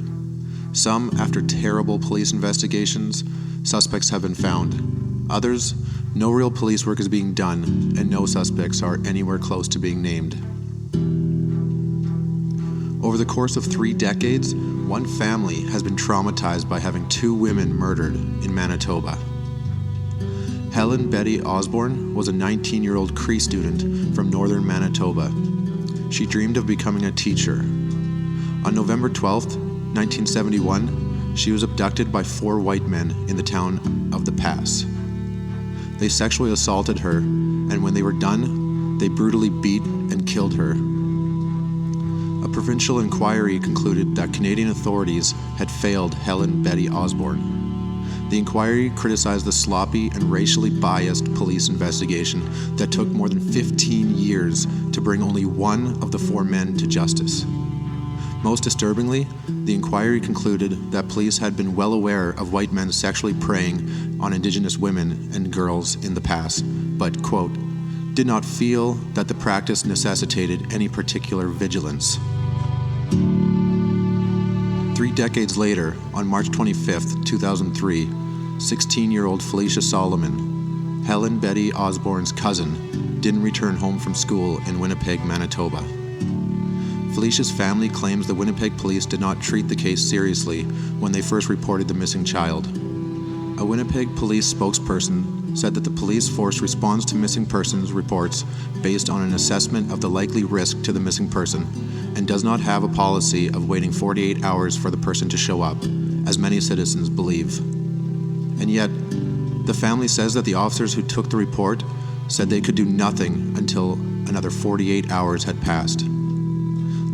Some, after terrible police investigations, suspects have been found. Others, no real police work is being done, and no suspects are anywhere close to being named. Over the course of 3 decades, one family has been traumatized by having 2 women murdered in Manitoba. Helen Betty Osborne was a 19-year-old Cree student from northern Manitoba. She dreamed of becoming a teacher. On November 12th, 1971, she was abducted by 4 white men in the town of The Pass. They sexually assaulted her, and when they were done, they brutally beat and killed her. A provincial inquiry concluded that Canadian authorities had failed Helen Betty Osborne. The inquiry criticized the sloppy and racially biased police investigation that took more than 15 years to bring only one of the 4 men to justice. Most disturbingly, the inquiry concluded that police had been well aware of white men sexually preying on Indigenous women and girls in the past, but, quote, did not feel that the practice necessitated any particular vigilance. 3 decades later, on March 25th, 2003, 16-year-old Felicia Solomon, Helen Betty Osborne's cousin, didn't return home from school in Winnipeg, Manitoba. Felicia's family claims the Winnipeg police did not treat the case seriously when they first reported the missing child. A Winnipeg police spokesperson said that the police force responds to missing persons reports based on an assessment of the likely risk to the missing person and does not have a policy of waiting 48 hours for the person to show up, as many citizens believe. And yet, the family says that the officers who took the report said they could do nothing until another 48 hours had passed.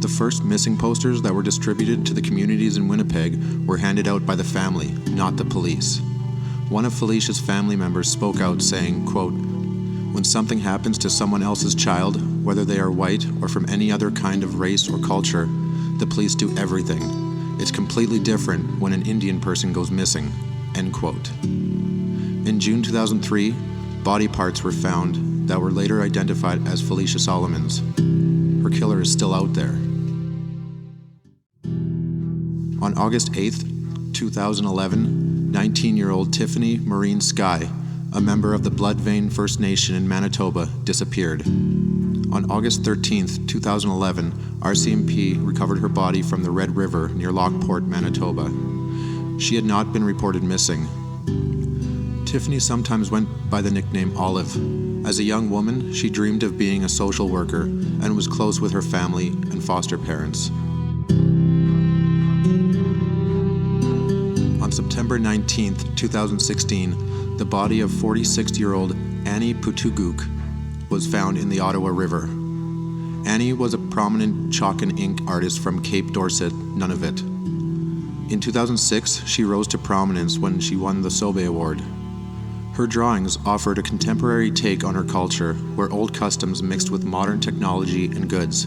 The first missing posters that were distributed to the communities in Winnipeg were handed out by the family, not the police. One of Felicia's family members spoke out saying, quote, when something happens to someone else's child, whether they are white or from any other kind of race or culture, the police do everything. It's completely different when an Indian person goes missing, end quote. In June 2003, body parts were found that were later identified as Felicia Solomon's. Her killer is still out there. On August 8th, 2011, 19-year-old Tiffany Maureen Skye, a member of the Bloodvein First Nation in Manitoba, disappeared. On August 13th, 2011, RCMP recovered her body from the Red River near Lockport, Manitoba. She had not been reported missing. Tiffany sometimes went by the nickname Olive. As a young woman, she dreamed of being a social worker and was close with her family and foster parents. On September 19, 2016, the body of 46-year-old Annie Putuguk was found in the Ottawa River. Annie was a prominent chalk and ink artist from Cape Dorset, Nunavut. In 2006, she rose to prominence when she won the Sobe Award. Her drawings offered a contemporary take on her culture, where old customs mixed with modern technology and goods.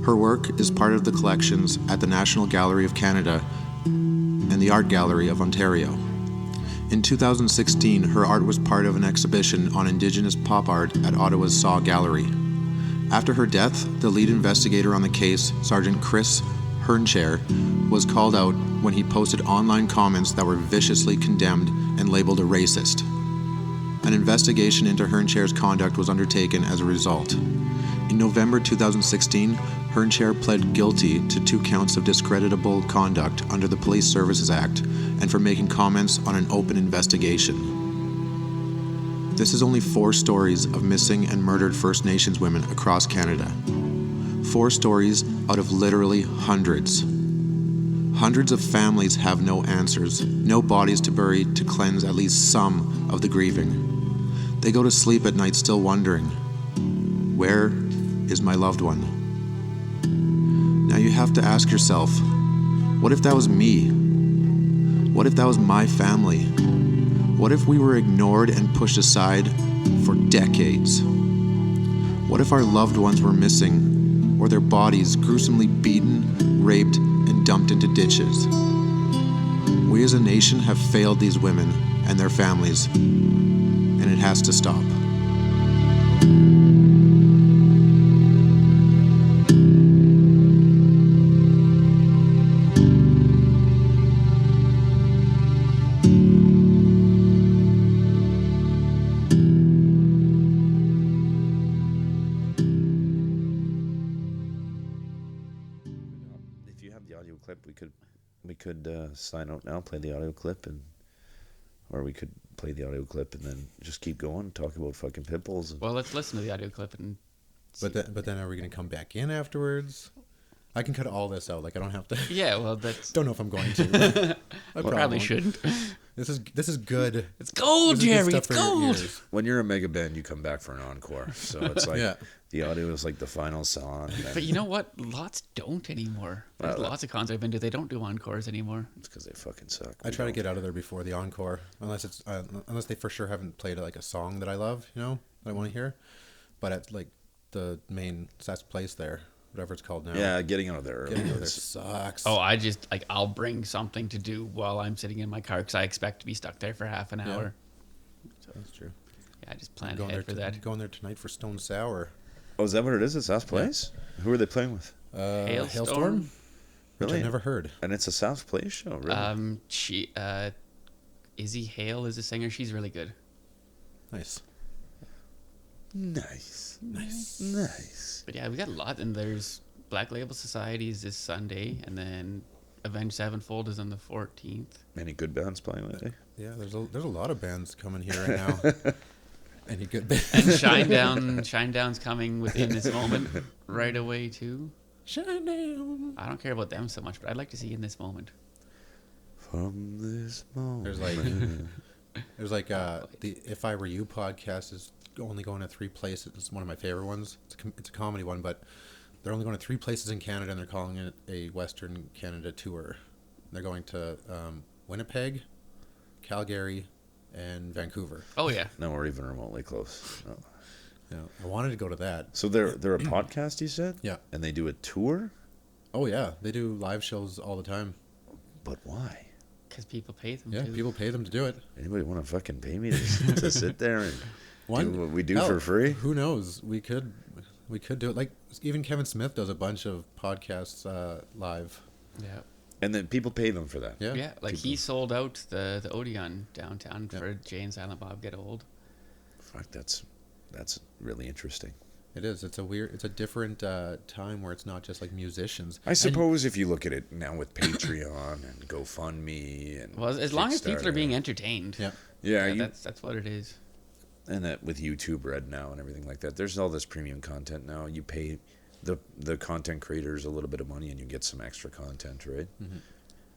Her work is part of the collections at the National Gallery of Canada and the Art Gallery of Ontario. In 2016, her art was part of an exhibition on Indigenous pop art at Ottawa's Saw Gallery. After her death, the lead investigator on the case, Sergeant Chris Hernchair, was called out when he posted online comments that were viciously condemned and labeled a racist. An investigation into Hernchair's conduct was undertaken as a result. In November 2016, Hernchair pled guilty to 2 counts of discreditable conduct under the Police Services Act and for making comments on an open investigation. This is only 4 stories of missing and murdered First Nations women across Canada. 4 stories out of literally hundreds. Hundreds of families have no answers, no bodies to bury to cleanse at least some of the grieving. They go to sleep at night still wondering, where is my loved one? Now you have to ask yourself, what if that was me? What if that was my family? What if we were ignored and pushed aside for decades? What if our loved ones were missing, or their bodies gruesomely beaten, raped, and dumped into ditches? We as a nation have failed these women and their families, and it has to stop. If you have the audio clip, we could sign out now, play the audio clip, or we could play the audio clip and then just keep going, talk about fucking pit bulls. Well, let's listen to the audio clip and. But then are we going to come back in afterwards? I can cut all this out. Like I don't have to. Yeah, well, that's. Don't know if I'm going to. I Probably shouldn't. This is good. It's gold, This is good Jerry. stuff It's for your gold. ears. When you're a mega band, you come back for an encore. So it's like Yeah. the audio is like the final song. And then But you know what? Lots don't anymore. There's Well, lots of concerts I've been to. They don't do encores anymore. it's because they fucking suck. I try to get out of there before the encore, unless they for sure haven't played like a song that I love, that I want to hear. But at like the main Sask place there, whatever it's called now. Yeah, getting out of there. Getting out of there is- sucks. Oh, I just I'll bring something to do while I'm sitting in my car because I expect to be stuck there for half an hour. That's true. Yeah, I just plan Going ahead there for that. Going there tonight for Stone Sour. Oh, is that what it is? It's South Place? Who are they playing with? Hailstorm? Which Really? I've never heard. And it's a South Place show, really? Izzy Hale is a singer. She's really good. Nice. Nice. But yeah, we got a lot, and there's Black Label Societies this Sunday, and then Avenged Sevenfold is on the 14th. Any good bands playing with you? Yeah, there's a lot of bands coming here right now. Any good bands? And Shinedown's coming within this moment right away too. Shine down. I don't care about them so much, but I'd like to see In This Moment. From this moment. There's like the If I Were You podcast is only going to 3 places. It's one of my favorite ones. It's a comedy one, but they're only going to 3 places in Canada, and they're calling it a Western Canada tour. They're going to Winnipeg, Calgary, and Vancouver. Oh yeah. No, we're even remotely close. No. Yeah, I wanted to go to that. So they're a podcast, you said? Yeah. And they do a tour? Oh yeah, they do live shows all the time. But why? Because people pay them Yeah, to. people pay them to do it. Anybody want to fucking pay me to sit there and do what we do hell, for free? Who knows? We could do it. Like even Kevin Smith does a bunch of podcasts live. Yeah. And then people pay them for that. Yeah. Yeah, like he sold out the Odeon downtown for Jay and Silent Bob Get Old. Fuck, that's really interesting. It is. It's a different time where it's not just like musicians. I suppose if you look at it now with Patreon and GoFundMe and Well, as long as people are Kickstarter. being entertained. Yeah. Yeah, that's what it is. and that with YouTube Red now and everything like that, there's all this premium content now. You pay the content creators a little bit of money and you get some extra content, right? Mm-hmm.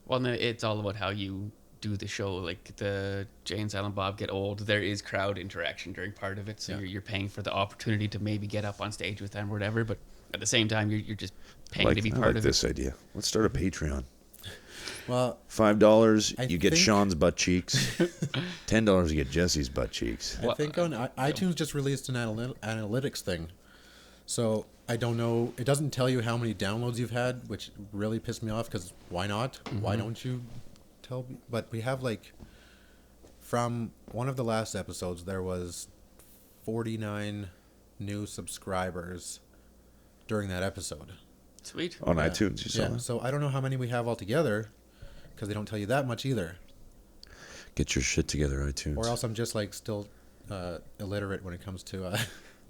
Well, no, it's all about how you do the show. Like the Jay and Silent Bob Get Old, there is crowd interaction during part of it, so you're paying for the opportunity to maybe get up on stage with them or whatever. But at the same time, you're just paying to be I part like of this it. idea. Let's start a Patreon. Well, $5, you get think- Sean's butt cheeks. $10, you get Jesse's butt cheeks. I think on iTunes just released an analytics thing, so I don't know. It doesn't tell you how many downloads you've had, which really pissed me off. Because why not? Mm-hmm. Why don't you tell me? But we have like from one of the last episodes, there was 49 new subscribers during that episode. Sweet. On iTunes, you saw Yeah, that? so I don't know how many we have altogether, because they don't tell you that much either. Get your shit together, iTunes. Or else I'm just like still illiterate when it comes to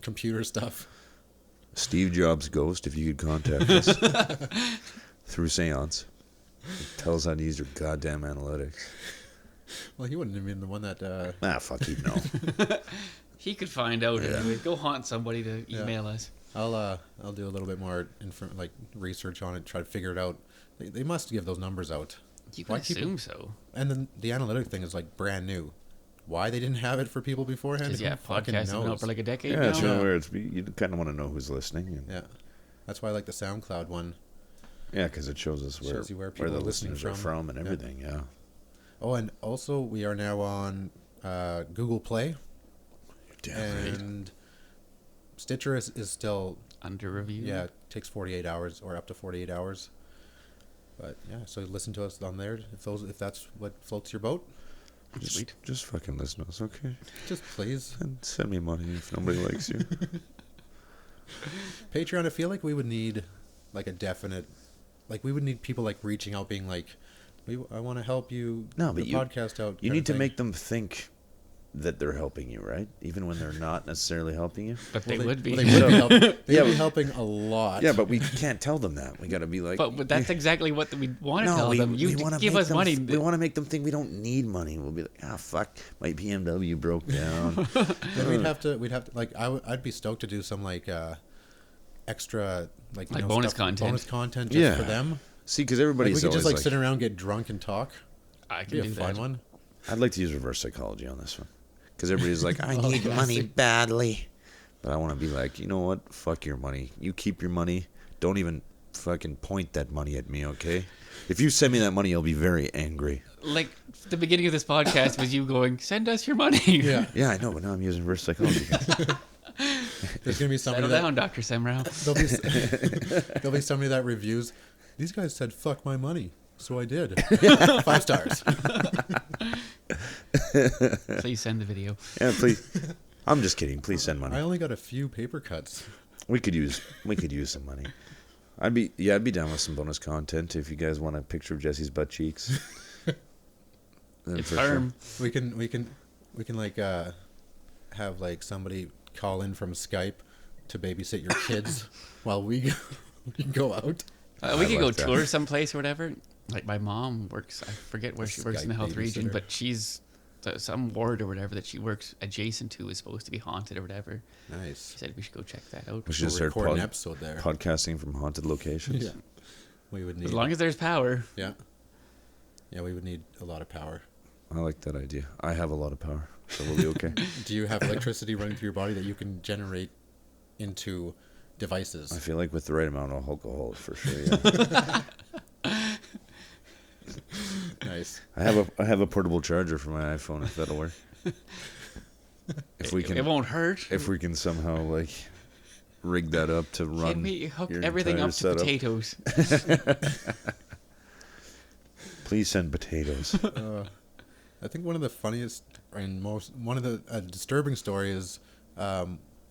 computer stuff. Steve Jobs' ghost, if you could contact us through Seance. Tell us how to use your goddamn analytics. Well, he wouldn't have been the one that. Fuck, he'd know. He could find out anyway. Go haunt somebody to Yeah. email us. I'll do a little bit more research on it, try to figure it out. They must give those numbers out. You can assume so. And then the analytic thing is like brand new. Why they didn't have it for people beforehand? Because, Who yeah, fucking podcasts have been out knows? for like a decade Yeah, now. it's really weird. You kind of want to know who's listening. And Yeah, that's why I like the SoundCloud one. yeah, because it shows us Shows you where people the are listening listeners are from and Yeah. everything. Yeah. Oh, and also we are now on Google Play, Damn right. and Stitcher is still Under review. yeah, it takes 48 hours or up to 48 hours. But yeah, so listen to us on there if that's what floats your boat. Sweet. Just fucking listen to us, okay? Just please. And send me money if nobody likes you. Patreon, I feel like we would need like a definite, like we would need people like reaching out, being like, I want to help you. No, but the you- podcast out. You kind need of to thing. make them think that they're helping you, right? Even when they're not necessarily helping you. But they would be. Well, they would be helping. They'd be helping a lot. Yeah, but we can't tell them that. We got to be like. But that's exactly what we want to tell we, them. You we wanna give make us them, money. We want to make them think we don't need money. We'll be like, fuck, my BMW broke down. Then we'd have to like I'd be stoked to do some like extra like bonus content. bonus content just for them. See, because Like, everybody's we could just always like sit around, get drunk, and talk. I Be can a do fun that. one. I'd like to use reverse psychology on this one. Because everybody's like, I Oh, need yeah, money see. badly. But I want to be like, you know what? Fuck your money. You keep your money. Don't even fucking point that money at me, okay? If you send me that money, I'll be very angry. Like the beginning of this podcast was you going, "Send us your money." Yeah, Yeah, I know, but now I'm using reverse psychology. there's gonna be somebody Settle that down, Dr. Semrau. there'll be somebody that reviews. These guys said fuck my money, so I did. 5 stars. Please send the video. Yeah, please. I'm just kidding. Please send I money. only got a few paper cuts. We could use some money. I'd be down with some bonus content if you guys want a picture of Jesse's butt cheeks. Then It's for sure. firm. We can like have like somebody call in from Skype to babysit your kids while we go out. We could go like that. tour someplace or whatever. Like my mom works, I forget where she works in the Skype health region, babysitter. but she's some ward or whatever that she works adjacent to is supposed to be haunted or whatever. She Nice. said we should go check that out. We should We'll start record an episode there. podcasting from haunted locations. Yeah. We would need. As long as there's power. Yeah. Yeah, we would need a lot of power. I like that idea. I have a lot of power, so we'll be okay. Do you have electricity running through your body that you can generate into devices? I feel like with the right amount of alcohol, for sure. Yeah. Nice. I have a portable charger for my iPhone if that'll work. If we It can, won't hurt. if we can somehow like rig that up to run. Can we hook your everything entire up to setup. potatoes? Please send potatoes. I think one of the funniest and one of the disturbing story is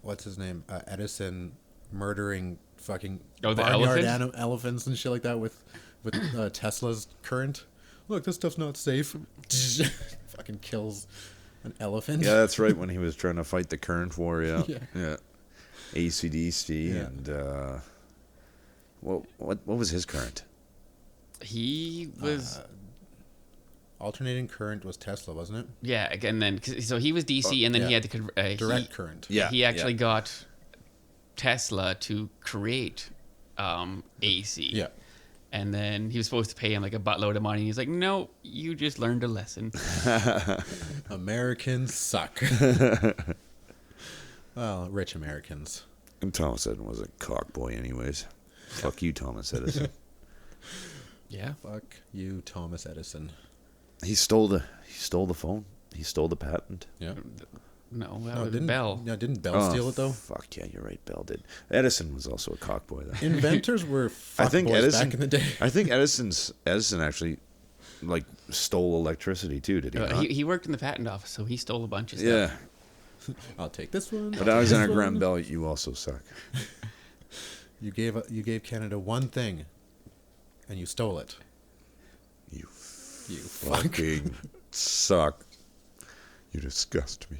what's his name, Edison murdering fucking Oh, the barnyard elephant? elephants and shit like that with Tesla's current. Look, this stuff's not safe. Fucking kills an elephant. Yeah, that's right. When he was trying to fight the current war, yeah, Yeah. yeah. AC/DC Yeah. and what was his current? He was Alternating current was Tesla, wasn't it? yeah, and then so he was DC, and then yeah. he had to Direct current. Yeah, he actually yeah. got Tesla to create AC. Yeah. And then he was supposed to pay him like a buttload of money. He's like, "No, you just learned a lesson." Americans suck. Well, rich Americans. And Thomas Edison was a cockboy, anyways. Fuck you, Thomas Edison. Yeah. Fuck you, Thomas Edison. He stole the phone. He stole the patent. Yeah. No, that No, was didn't Bell. No, didn't Bell steal it though? Fuck yeah, you're right. Bell did. Edison was also a cockboy, though. Inventors were I think fuckboys Edison back in the day. I think Edison actually like stole electricity too, did he not? He worked in the patent office, so he stole a bunch of stuff. Yeah. I'll take this one. But Alexander Graham Bell, you also suck. You gave Canada one thing, and you stole it. You fuck. fucking suck. You disgust me.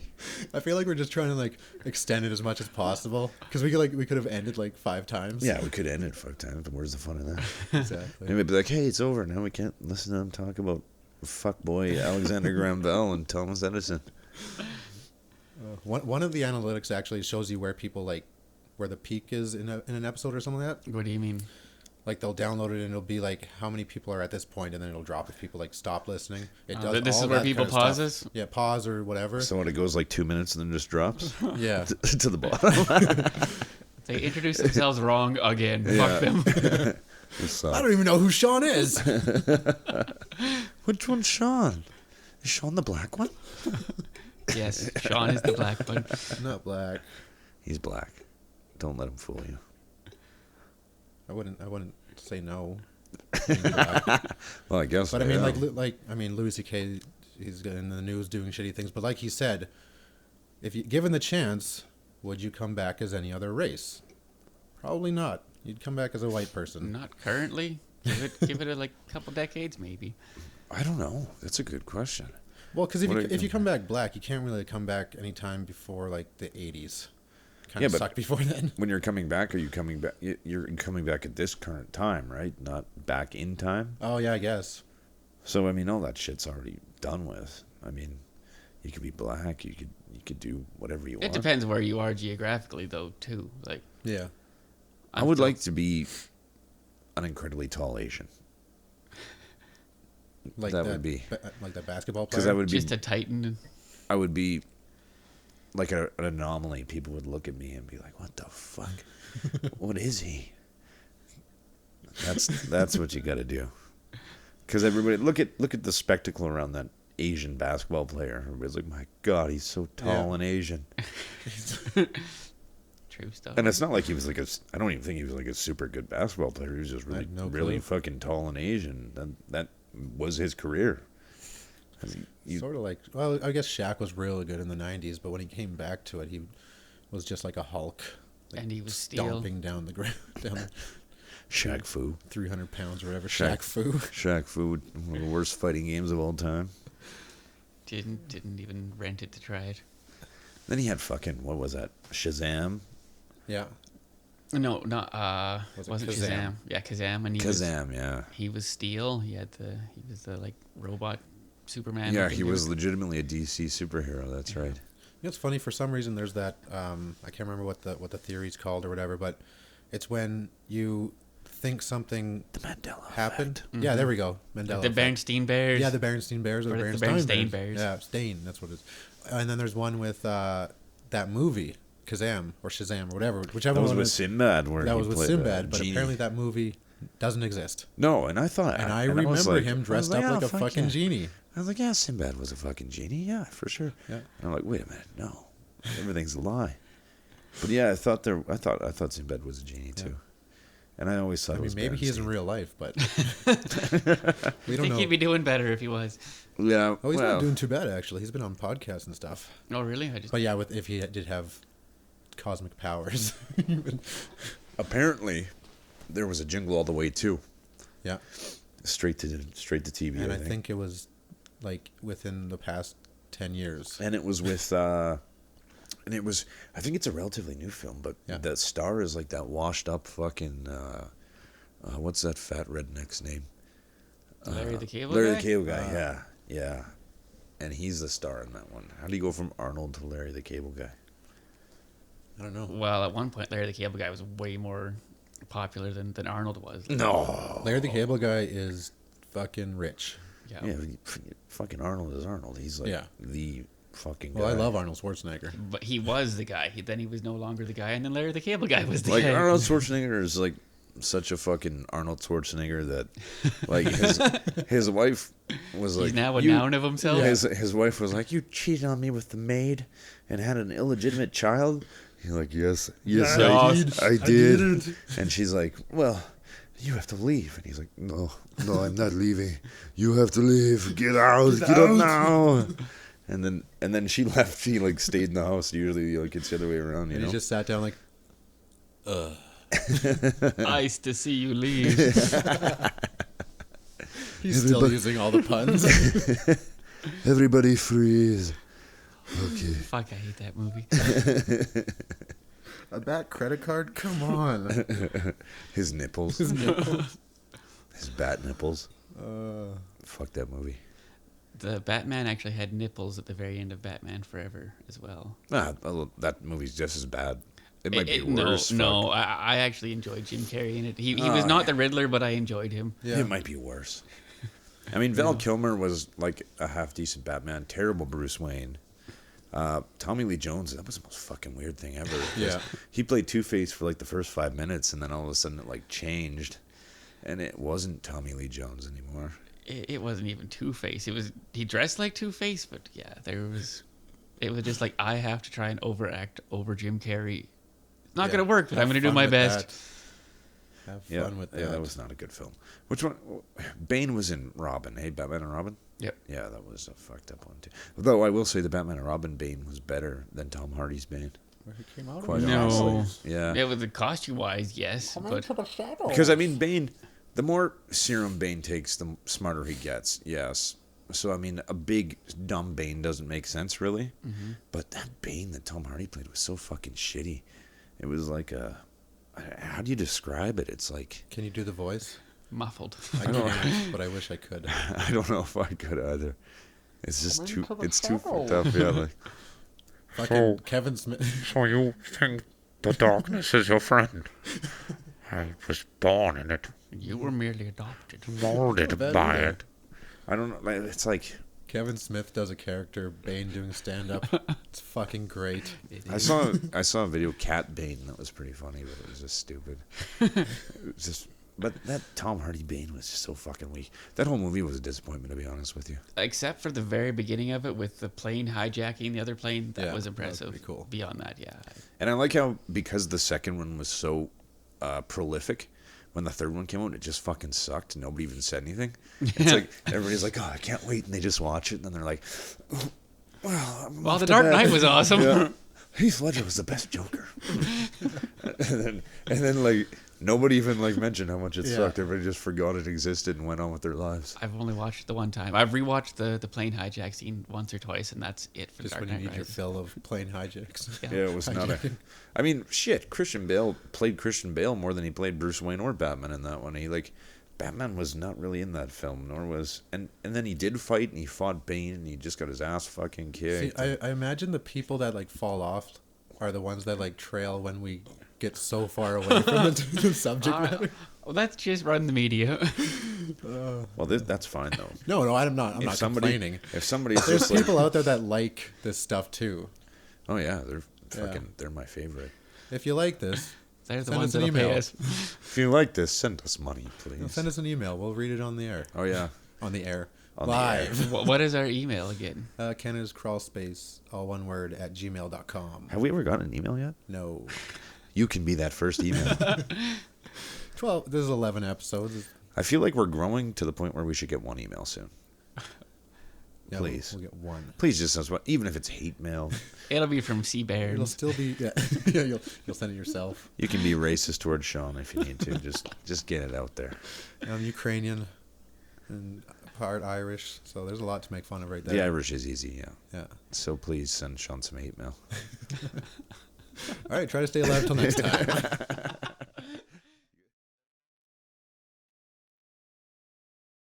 I feel like we're just trying to like extend it as much as possible because we could have ended like 5 times. Yeah, we could end it 5 times, but where's the fun in that? Exactly. Maybe be like, hey, it's over. Now we can't listen to them talk about fuckboy Alexander Graham Bell and Thomas Edison. One of the analytics actually shows you where people like where the peak is in an episode or something like that. What do you mean? Like they'll download it and it'll be like how many people are at this point, and then it'll drop if people like stop listening. It does. This all is where that people kind of pauses? stuff. Yeah, pause or whatever. So when it goes like 2 minutes and then just drops Yeah. to the bottom. They introduce themselves wrong again. Yeah. Fuck them. You suck. I don't even know who Sean is. Which one's Sean? Is Sean the black one? Yes, Sean is the black one. Not black. He's black. Don't let him fool you. I wouldn't say no. Being black. Well, I guess. But I mean, Louis C.K. He's in the news doing shitty things. But like he said, if you given the chance, would you come back as any other race? Probably not. You'd come back as a white person. Not currently. Give it a like couple decades maybe. I don't know. That's a good question. Well, because What if you come back black, you can't really come back any time before like the 80s. Kind Yeah, of but- sucked before then. When you're coming back, are you coming back? You're coming back at this current time, right? Not back in time. Oh yeah, I guess. So I mean, all that shit's already done with. I mean, you could be black. You could do whatever you It want. depends where you are geographically though too. Like Yeah. I would like to be an incredibly tall Asian. Like That would be- like that basketball player. Because I would be just a titan. I would be like an anomaly. People would look at me and be like, "What the fuck? What is he?" That's what you got to do. Because everybody look at the spectacle around that Asian basketball player. Everybody's like, "My God, he's so tall Yeah. and Asian." True stuff. And it's not like he was like I don't even think he was like a super good basketball player. He was just really, had no really clue. fucking tall and Asian. That was his career. Sort of like, well, I guess Shaq was really good in the 90s, but when he came back to it, he was just like a Hulk. Like And he was steel. stomping down the ground, down the Shaq Fu. 300 pounds or whatever. Shaq. Shaq Fu. Shaq Fu, one of the worst fighting games of all time. Didn't even rent it to try it. Then he had fucking, what was that? Shazam? Yeah. No, not Was it wasn't Kazam? Shazam. Yeah, Kazam, and Kazam, yeah. he was steel. He was the like robot Superman. Yeah, looking he dude. was legitimately a DC superhero, that's right. You know, it's funny, for some reason there's that, I can't remember what the theory's called or whatever, but it's when you think something The Mandela happened. effect. Yeah, there we go. Mandela the effect. Berenstain Bears. Yeah, the Berenstain Bears or Or the the Berenstain Berenstain Bears. Yeah, Stain, that's what it is. And then there's one with that movie, Kazam or Shazam or whatever, whichever That was one with is- Sinbad, where that he was with played Sinbad, but genie. apparently that movie doesn't exist. No, and I thought... And I was remember like- him I was dressed up like "Oh, a fuck fucking yeah." genie. I was like, yeah, Sinbad was a fucking genie. Yeah, for sure. Yeah. And I'm like, wait a minute, no. Everything's a lie. But yeah, I thought Sinbad was a genie too. And I always thought I it mean, was maybe he is in Berenstain. real life, but we I don't think know. he'd be doing better if he was. Yeah, Oh, he's well, not doing too bad actually. He's been on podcasts and stuff. Oh, really? I just But yeah, if he did have cosmic powers. apparently there was a Jingle All the Way too. Yeah. Straight to TV. And I think it was like within the past 10 years. And it was with I think it's a relatively new film, but Yeah. the star is like that washed up fucking what's that fat redneck's name? Larry the Cable Larry Guy? the Cable Guy, yeah. And he's the star in that one. How do you go from Arnold to Larry the Cable Guy? I don't know. Well, at one point, Larry the Cable Guy was way more popular than Arnold was. No. Larry the Cable Guy is fucking rich. Yeah. Yeah, fucking Arnold is Arnold. He's like Yeah. the fucking guy. Well, I love Arnold Schwarzenegger. But he was the guy. Then he was no longer the guy, and then Larry the Cable Guy was the Like guy. Arnold Schwarzenegger is like such a fucking Arnold Schwarzenegger that like his wife was like He's now a "You-" noun of himself. His wife was like, "You cheated on me with the maid and had an illegitimate child." He's like, "Yes, Yes, I I did. And she's like, "Well, You have to leave. And he's like, no, I'm not leaving. You have to leave. Get out. Get out now. And then she left. She like stayed in the house. Usually like it's the other way around, you And know? he just sat down like, Nice to see you leave. he's still using all the puns. Everybody freeze. Okay. Fuck, I hate that movie. A bat credit card? Come on. His nipples. His nipples. His bat nipples. Fuck that movie. The Batman actually had nipples at the very end of Batman Forever as well. Well, that movie's just as bad. It might be worse. No, I actually enjoyed Jim Carrey in it. He was not the Riddler, but I enjoyed him. Yeah. It might be worse. I mean, Val Kilmer was like a half-decent Batman. Terrible Bruce Wayne. Tommy Lee Jones, that was the most fucking weird thing ever. Yeah. He played Two-Face for like the first 5 minutes, and then all of a sudden it like changed. And it wasn't Tommy Lee Jones anymore. It wasn't even Two-Face. He dressed like Two-Face, but yeah, it was just like, I have to try and overact over Jim Carrey. It's not going to work, but I'm going to do my best. Have fun with that. Yeah, that was not a good film. Which one? Bane was in Robin. Hey, Batman and Robin? Yep. Yeah, that was a fucked up one too. Though I will say the Batman and Robin Bane was better than Tom Hardy's Bane. Where he came out Quite of. No. honestly. Yeah. Yeah, with the costume-wise, yes. But Because, I mean, Bane, the more serum Bane takes, the smarter he gets. Yes. So, I mean, a big, dumb Bane doesn't make sense, really. Mm-hmm. But that Bane that Tom Hardy played was so fucking shitty. It was like a... How do you describe it? It's like... Can you do the voice? muffled. I can't, but I wish I could. I don't know if I could either. It's just too... It's too fucked up, yeah. Like, Fucking Kevin Smith. So you think the darkness is your friend? I was born in it, You were merely adopted. molded by it. I don't know. Like, it's like... Kevin Smith does a character, Bane doing stand-up. It's fucking great. I saw a video, Cat Bane, that was pretty funny, but it was just stupid. It was just... But that Tom Hardy Bane was just so fucking weak. That whole movie was a disappointment, to be honest with you. Except for the very beginning of it with the plane hijacking the other plane. That Yeah, was that was impressive. pretty cool. Beyond that, yeah. And I like how, because the second one was so prolific, when the third one came out, it just fucking sucked. Nobody even said anything. It's like, everybody's like, oh, I can't wait. And they just watch it. And then they're like, oh, well, I'm Well, off The to Dark bed. Knight was awesome. Yeah. Heath Ledger was the best Joker. and then, like, nobody even, like, mentioned how much it Yeah. sucked. Everybody just forgot it existed and went on with their lives. I've only watched it the one time. I've rewatched the plane hijack scene once or twice, and that's it for Just Dark when you Knight need your Rises. fill of plane hijacks. Yeah. Yeah, it was not a... I mean, shit, Christian Bale played Christian Bale more than he played Bruce Wayne or Batman in that one. He, like... Batman was not really in that film, nor was... And then he did fight, and he fought Bane, and he just got his ass fucking See, kicked. I imagine the people that like fall off are the ones that like trail when we get so far away from the subject matter. Well, that's just run the media. Well, that's fine, though. No, I'm not complaining. If somebody's There's just like... people out there that like this stuff too. Oh, yeah, they're my favorite. If you like this, They're the Send ones us an that'll pay email. us. If you like this, send us money, please. send us an email. We'll read it on the air. Oh, yeah. On the air. On the Live. What is our email again? Canada's Crawlspace, all one word, @gmail.com. Have we ever gotten an email yet? No. You can be that first email. 12. This is 11 episodes. I feel like we're growing to the point where we should get one email soon. Yeah, Please. We'll get one. Please just send us one, even if it's hate mail. It'll be from Sea It'll Barons. still be. Yeah, yeah you'll send it yourself. You can be racist towards Sean if you need to. Just get it out there. I'm Ukrainian and part Irish, so there's a lot to make fun of right there. The Irish is easy, yeah. Yeah. So please send Sean some hate mail. All right, try to stay alive till next time.